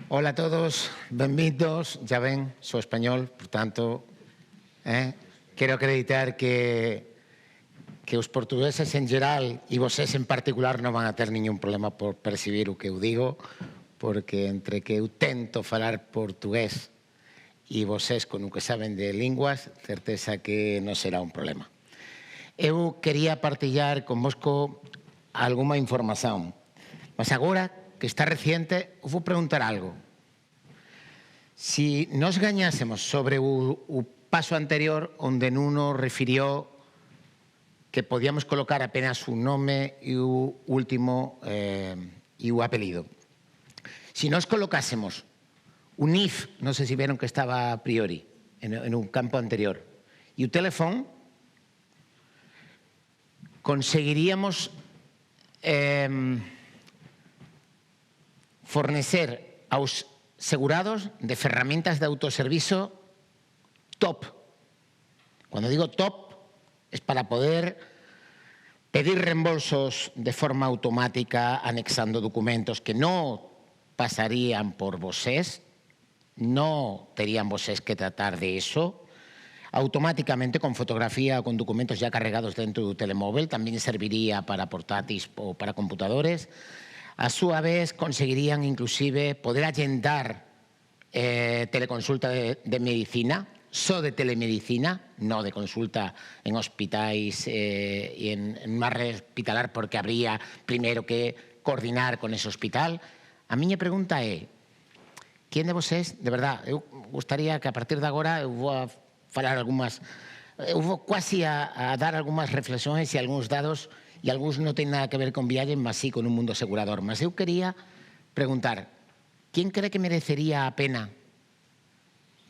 Speaker 5: Hola a todos, benvindos. Ya ven, soy español, por tanto, quero acreditar que os portugueses en geral e vocês en particular non van a ter ningún problema por percibir o que eu digo, porque entre que eu tento falar portugués e vocês con o que saben de linguas, certeza que non será un problema. Eu quería partillar convosco alguma información, mas agora que está reciente, eu vou preguntar algo. Si nos gañásemos sobre o paso anterior onde Nuno refirió que podíamos colocar apenas un nome e o último e o apelido. Si nos colocásemos un if, non sei se vieron que estaba a priori, en un campo anterior, e o teléfono, conseguiríamos fornecer aos segurados de ferramentas de autoservicio top. Cuando digo top, es para poder pedir reembolsos de forma automática anexando documentos que no pasarían por vosés, no terían vosés que tratar de eso, automáticamente con fotografía o con documentos ya cargados dentro do telemóvil, también serviría para portátiles o para computadores. A súa vez, conseguirían inclusive poder allentar teleconsulta de medicina, só de telemedicina, no de consulta en hospitais e en unha red hospitalar, porque habría primeiro que coordinar con ese hospital. A miña pregunta é, quen de vocês, de verdad, eu gustaría que a partir de agora eu vou a falar algunhas, eu vou quasi a dar algunhas reflexións e algúns dados, e algúns non ten nada que ver con viaxes, mas sí con un mundo asegurador. Mas eu quería preguntar, quen cree que merecería a pena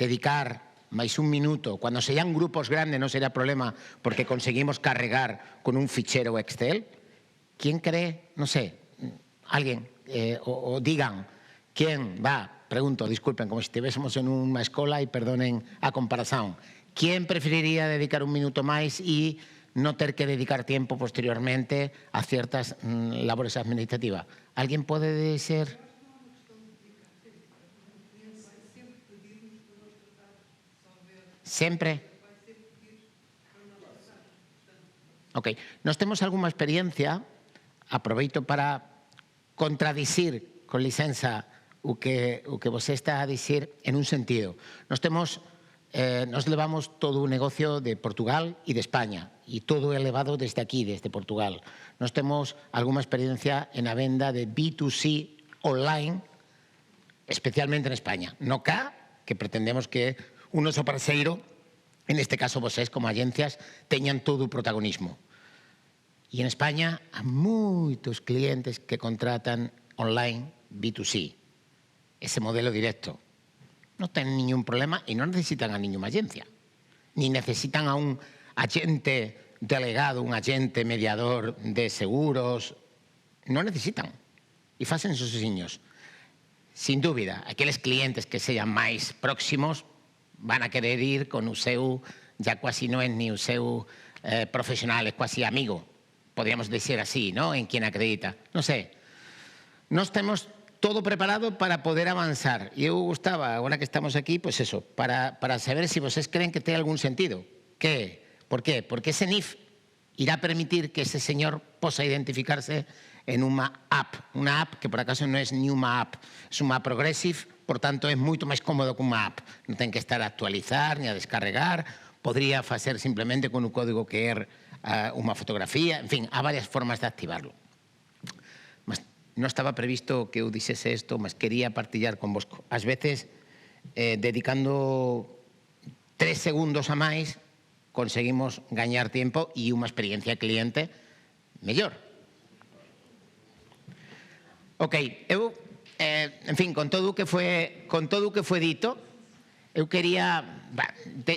Speaker 5: dedicar máis un minuto, cando sean grupos grandes non será problema, porque conseguimos carregar con un fichero Excel? Quen cree, non sei, alguén, o digan, quen, pregunto, disculpen, como se estivésemos en unha escola e perdonen a comparación, quen preferiría dedicar un minuto máis e no ter que dedicar tiempo posteriormente a ciertas labores administrativas? ¿Alguien puede ser? Sempre? Ok. Nos temos algunha experiencia, aproveito para contradicir, con licenza, o que você está a dicir en un sentido. Nos levamos todo o negocio de Portugal e de España, e todo é levado desde aquí, desde Portugal. Nos temos algunha experiencia en a venda de B2C online, especialmente en España. No cá, que pretendemos que un noso parceiro, en este caso vosés como agencias, teñan todo o protagonismo. E en España há moitos clientes que contratan online B2C, ese modelo directo. Non ten ningún problema e non necesitan a ninguna agencia, ni necesitan a un agente delegado, un agente mediador de seguros, non necesitan. E facen esos siños. Sin dúbida, aqueles clientes que sean máis próximos van a querer ir con o seu, ya quasi non é ni o seu profesional, é quasi amigo, podríamos dizer así, ¿no? En quien acredita. Non sei, nós temos todo preparado para poder avanzar. E eu gustaba, agora que estamos aquí, pues eso, para saber si vocês creen que ten algún sentido. ¿Qué? ¿Por qué? Porque ese NIF irá a permitir que ese señor posa identificarse en unha app que por acaso non é ni unha app, é unha progressive, por tanto é moito máis cómodo que unha app. Non ten que estar a actualizar ni a descarregar, podría facer simplemente con un código QR unha fotografía, en fin, há varias formas de activarlo. Mas non estaba previsto que eu dixese isto, mas quería partillar con vos. Ás veces, dedicando 3 segundos a máis, conseguimos gañar tempo e unha experiencia cliente mellor. Ok, eu, en fin, con todo o que foi dito, eu quería,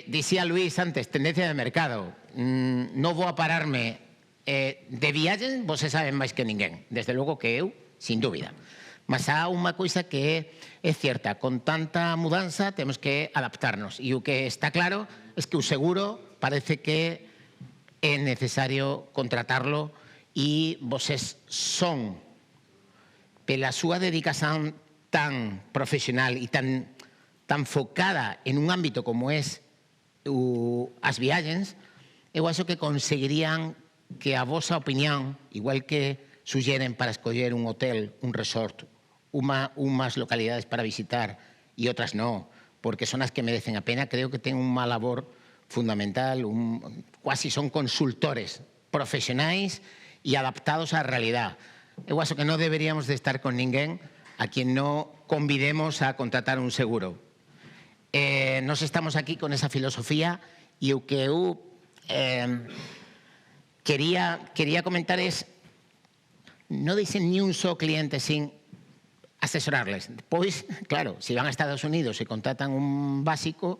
Speaker 5: dicía Luis antes, tendencia de mercado, non vou a pararme de viaxes, vos saben máis que ninguén, desde logo que eu, sin dúbida. Mas há unha coisa que é cierta, con tanta mudanza temos que adaptarnos, e o que está claro é que o seguro parece que é necesario contratarlo e voses son, pela súa dedicación tan profesional e tan focada en un ámbito como é as viaxes, eu acho que conseguirían que a vosa opinión, igual que suxeren para escoller un hotel, un resort, unhas localidades para visitar e outras non, porque son as que merecen a pena, creo que ten unha labor fundamental, quasi son consultores profesionais e adaptados á realidade. Eu acho que non deberíamos de estar con ninguén a quien non convidemos a contratar un seguro. Nos estamos aquí con esa filosofía e o que eu quería comentar es non deixen ni un só cliente sin asesorarles. Pois, claro, se van a Estados Unidos e contratan un básico,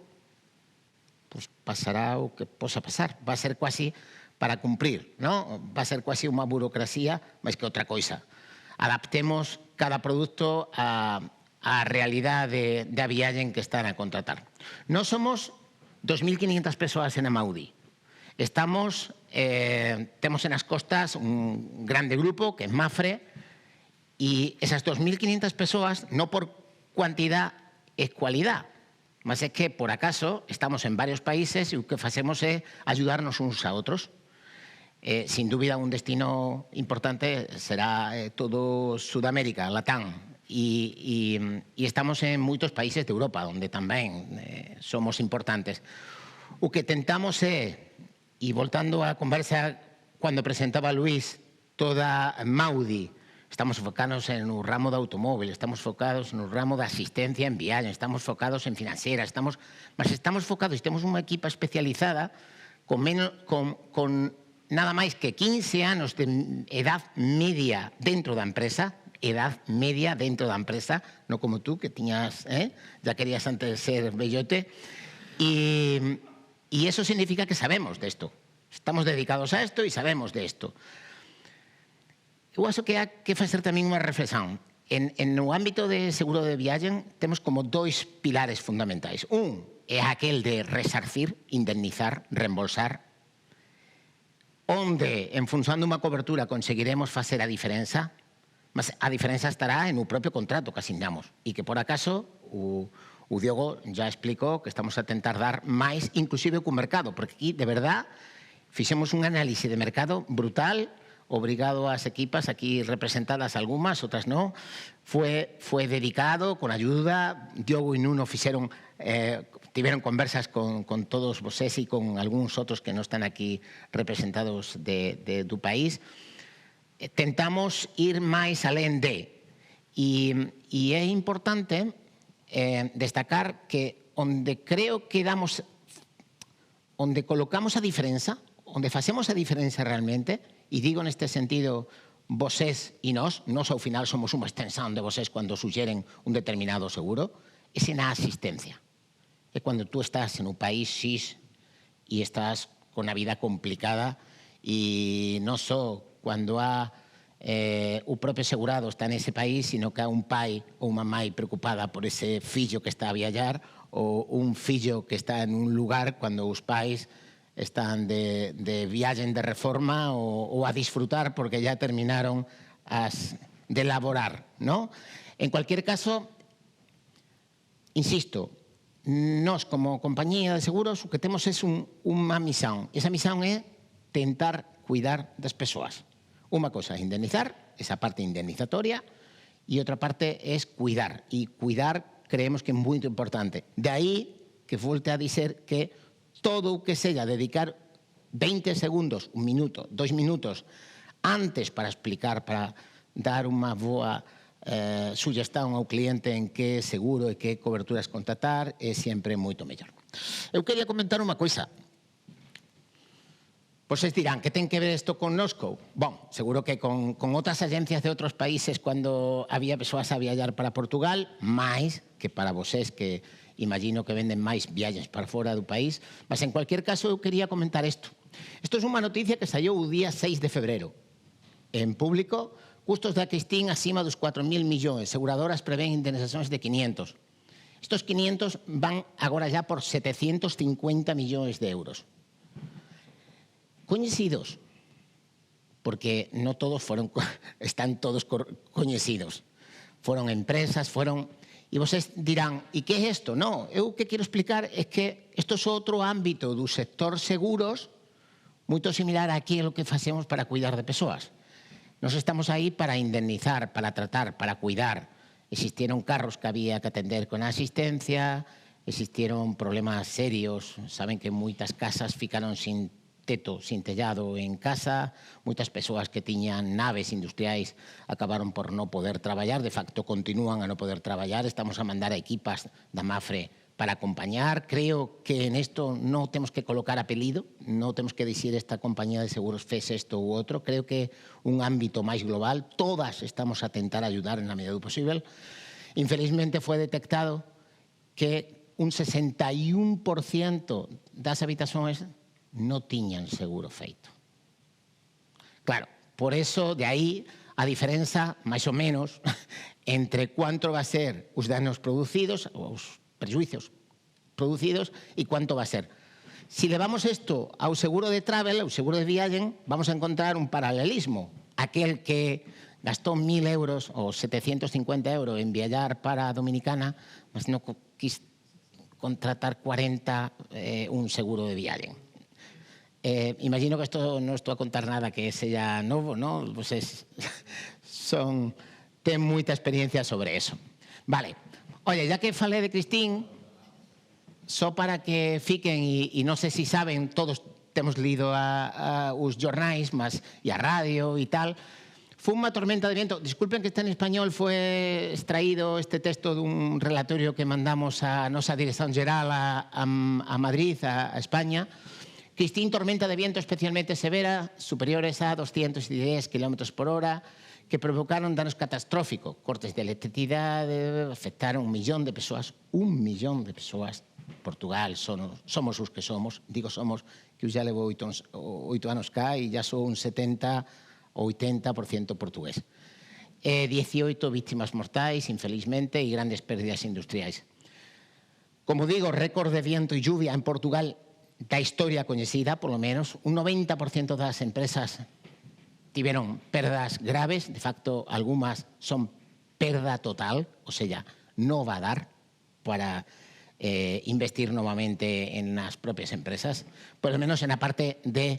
Speaker 5: pues pasará o que posa pasar. Va a ser quasi para cumplir, ¿no? Va a ser quasi unha burocracia máis que outra coisa. Adaptemos cada produto á realidade da viaxe en que están a contratar. Nós somos 2.500 persoas en Amaudi. Temos en as costas un grande grupo que é Mafre e esas 2.500 persoas non por cuantidad é cualidad, mas é que por acaso estamos en varios países e o que facemos é ayudarnos uns a outros. Sin dúbida un destino importante será todo Sudamérica, Latam, e estamos en moitos países de Europa, onde tamén somos importantes. O que tentamos é, e voltando á conversa cando presentaba Luis toda Maudi, estamos focados no ramo de automóvil, estamos focados no ramo de asistencia en viaxe, estamos focados en financiera, mas estamos focados e temos unha equipa especializada con nada máis que 15 anos de edad media dentro da empresa, non como tú, que tiñas, ya querías antes ser bellote, e eso significa que sabemos de esto. Estamos dedicados a esto e sabemos de esto. Eu acho que hai que facer tamén unha reflexión. En o ámbito de seguro de viaxe temos como 2 pilares fundamentais. Un é aquel de resarcir, indemnizar, reembolsar, onde, en función dunha cobertura, conseguiremos facer a diferenza, mas a diferenza estará en o propio contrato que asignamos e que, por acaso, o Diogo já explicou que estamos a tentar dar máis, inclusive co mercado, porque aquí, de verdad, fixemos un análise de mercado brutal, obrigado ás equipas aquí representadas algunhas, outras non, foi dedicado, con ayuda, Diogo e Nuno fixeron tiveron conversas con todos vosés e con algúns outros que non están aquí representados do país. Tentamos ir máis alén de. E é importante destacar que onde creo que onde colocamos a diferenza, onde facemos a diferenza realmente, e digo neste sentido vosés e nós ao final somos unha extensión de vosés cando suxeren un determinado seguro, é na asistencia. É cando tú estás en un país X e estás con a vida complicada e non só cando o propio asegurado está nese país, sino que há un pai ou unha mãe preocupada por ese fillo que está a viajar ou un fillo que está en un lugar cando os pais están de viaxen de reforma ou a disfrutar porque ya terminaron de laborar, ¿no? En cualquier caso, insisto, nós como compañía de seguros o que temos é unha misión. Esa misión é tentar cuidar das persoas. Unha cosa é indemnizar, esa parte indemnizatoria, e outra parte é cuidar. E cuidar creemos que é moito importante. De aí que volte a dizer que todo o que sella dedicar 20 segundos, un minuto, 2 minutos, antes para explicar, para dar unha boa suxestón ao cliente en que seguro e que coberturas contratar é sempre moito mellor. Eu quería comentar unha coisa. Vocês dirán, que ten que ver isto con Nosco? Bom, seguro que con outras agencias de outros países cando había persoas a viajar para Portugal, máis que para vocês que imagino que venden máis viaxes para fora do país, mas en cualquier caso eu quería comentar isto. Isto é unha noticia que saiu o día 6 de febrero. En público, custos da Cristín acima dos 4.000 millóns, seguradoras prevén indemnizacións de 500. Estos 500 van agora ya por 750 millóns de euros. Coñecidos, porque non todos están todos coñecidos. Foron empresas, e vocês dirán, e que é isto? Non, eu o que quero explicar é que isto é outro ámbito do sector seguros moito similar a aquilo que facemos para cuidar de persoas. Nos estamos aí para indemnizar, para tratar, para cuidar. Existieron carros que había que atender con asistencia, existieron problemas serios, saben que moitas casas ficaron sin teto, sin tellado en casa, moitas persoas que tiñan naves industriais acabaron por non poder traballar, de facto continúan a non poder traballar, estamos a mandar a equipas da Mafre para acompañar. Creo que en esto non temos que colocar apelido, non temos que dicir esta compañía de seguros fez isto ou outro, creo que un ámbito máis global, todas estamos a tentar ayudar en la medida do posible. Infelizmente foi detectado que un 61% das habitacións non tiñan seguro feito. Claro, por eso de aí a diferenza, máis ou menos, entre cuánto va a ser os danos producidos, os prejuicios producidos, e cuánto va a ser. Si levamos isto ao seguro de travel, ao seguro de viaxen, vamos a encontrar un paralelismo. Aquel que gastou 1.000 euros ou 750 euros en viajar para a Dominicana, mas non quis contratar 40 un seguro de viaxen. Imagino que esto non estou a contar nada que sea novo, ¿no? Pues ten moita experiencia sobre eso. Vale. Oye, ya que falé de Cristín, só para que fiquen, e non sei se saben, todos temos lido os jornais, e a radio e tal, foi unha tormenta de viento. Disculpen que está en español, foi extraído este texto dun relatorio que mandamos a nosa Dirección Geral a Madrid, a España. Cristín, tormenta de viento especialmente severa, superiores a 210 km por hora, que provocaron danos catastróficos, cortes de electricidade, afectaron 1 millón de persoas, 1 millón de persoas. Portugal, somos os que somos, digo somos, que eu xa levo 8 anos cá e já sou un 70 ou 80% portugués. 18 víctimas mortais, infelizmente, e grandes pérdidas industriais. Como digo, récord de viento e lluvia en Portugal da historia coñecida, polo menos, un 90% das empresas tiveron perdas graves, de facto, algunhas son perda total, ou seja, non va a dar para investir novamente en as propias empresas, polo menos en a parte de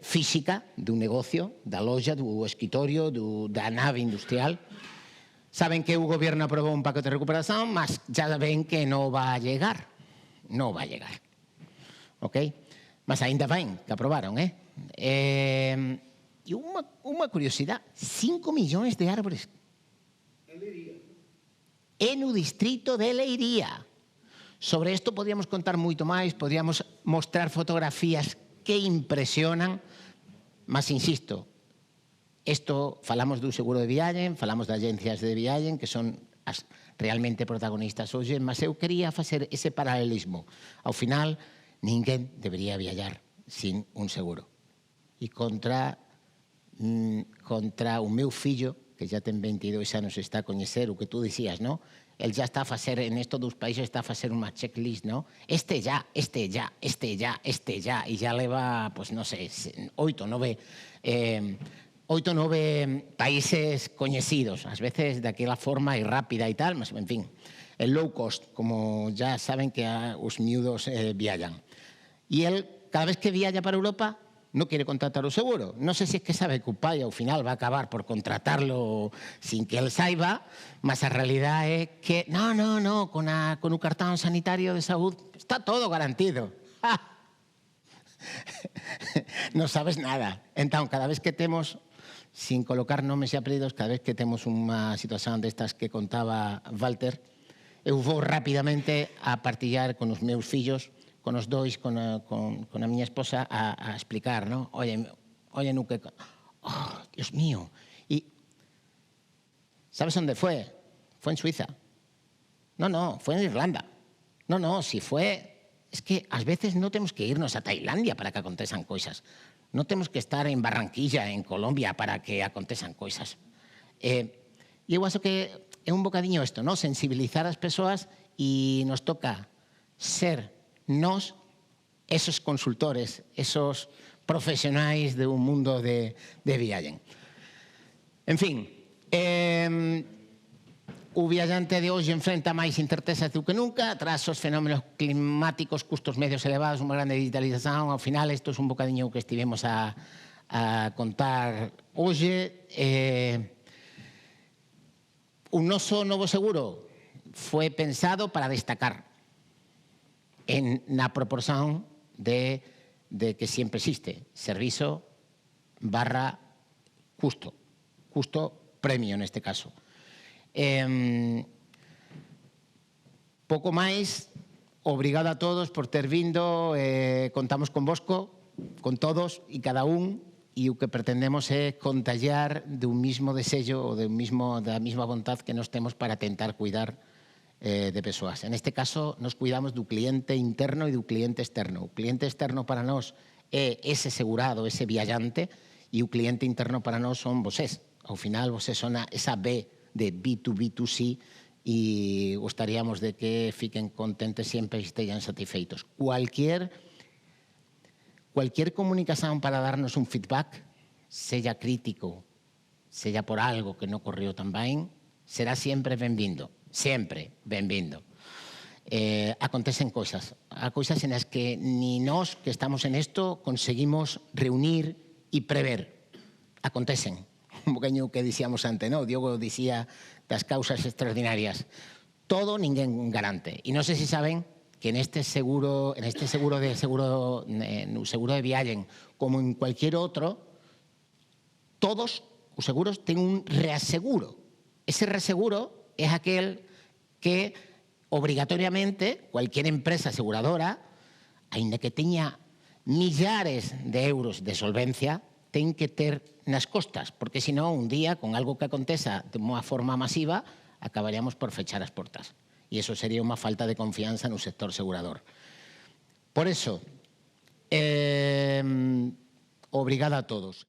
Speaker 5: física do negocio, da loja, do escritorio, da nave industrial. Saben que o goberno aprobou un paquete de recuperación, mas ya ven que non va a llegar. Non va a llegar. Ok? Mas ainda ben que aprobaron, E unha curiosidade, 5 millóns de árbores. e no distrito de Leiría. Sobre isto podríamos contar moito máis, podríamos mostrar fotografías que impresionan, mas insisto, isto falamos do seguro de viaxe, falamos de agencias de viaxe, que son as realmente protagonistas hoxe, mas eu quería facer ese paralelismo. Ao final, ninguén debería viajar sin un seguro. E contra o meu fillo, que já ten 22 anos, está a coñecer o que tú dicías, ¿no? Él ya está a facer, en estos dos países, está a facer unha checklist, ¿no? Este ya, este ya, este ya, este ya, e ya leva, pues no sé, 8, 9 países coñecidos, ás veces daquela forma e rápida e tal, mas, en fin, el low cost, como ya saben que os miúdos viajan. E él, cada vez que viaja para Europa, no quiere contratar o seguro. No sé si es que sabe que o pai ao final va a acabar por contratarlo sin que él saiba, mas a realidad é que no, con o cartón sanitario de saúde está todo garantido. Non sabes nada. Entón, cada vez que temos, sin colocar nomes e apelidos, cada vez que temos unha situación destas que contaba Walter, eu vou rapidamente a partillar con os meus fillos, con os dois, con a miña esposa, a explicar, ¿no? Oye, no que... Oh, Dios mío. Y ¿sabes dónde fue? Fue en Suiza. No, fue en Irlanda. No, si fue... Es que ás veces no temos que irnos a Tailandia para que acontesan coisas. No temos que estar en Barranquilla, en Colombia, para que acontesan coisas. E eu acho que é un bocadiño isto, ¿no? Sensibilizar as persoas e nos toca ser nos, esos consultores, esos profesionais de un mundo de viaxe. En fin, o viaxante de hoxe enfrenta máis incertezas do que nunca, tras os fenómenos climáticos, custos medios elevados, unha grande digitalización. Ao final, isto é un bocadiño que estivemos a contar hoxe. O noso novo seguro foi pensado para destacar na proporción de que siempre existe servizo barra custo premio neste caso. Pouco máis, obrigado a todos por ter vindo, contamos con vosco, con todos e cada un, e o que pretendemos é contagiar dun mismo desexo ou da mesma vontade que nos temos para tentar cuidar de persoas. En este caso, nos cuidamos do cliente interno e do cliente externo. O cliente externo para nós é ese segurado, ese viaxante, e o cliente interno para nós son vosés. Ao final, vosés son esa B de B2B2C e gostaríamos de que fiquen contentes sempre e estén satisfeitos. Cualquier comunicación para darnos un feedback, sella crítico, sella por algo que non correu tan ben, será sempre benvindo. Sempre benvindo. Acontecen cousas en as que ni nós que estamos en isto conseguimos reunir e prever. Acontecen. Un boqueño que dixíamos antes, ¿no? Diogo dicía das causas extraordinarias. Todo ninguén garante. E non sei se saben que no seguro de viaxe, como en cualquier outro, todos os seguros ten un reaseguro. Ese reaseguro é aquel que obrigatoriamente cualquier empresa aseguradora, aínda que teña millares de euros de solvencia, ten que ter nas costas, porque senón un día, con algo que aconteza de unha forma masiva, acabaríamos por fechar as portas. E iso sería unha falta de confianza no sector asegurador. Por eso, obrigado a todos.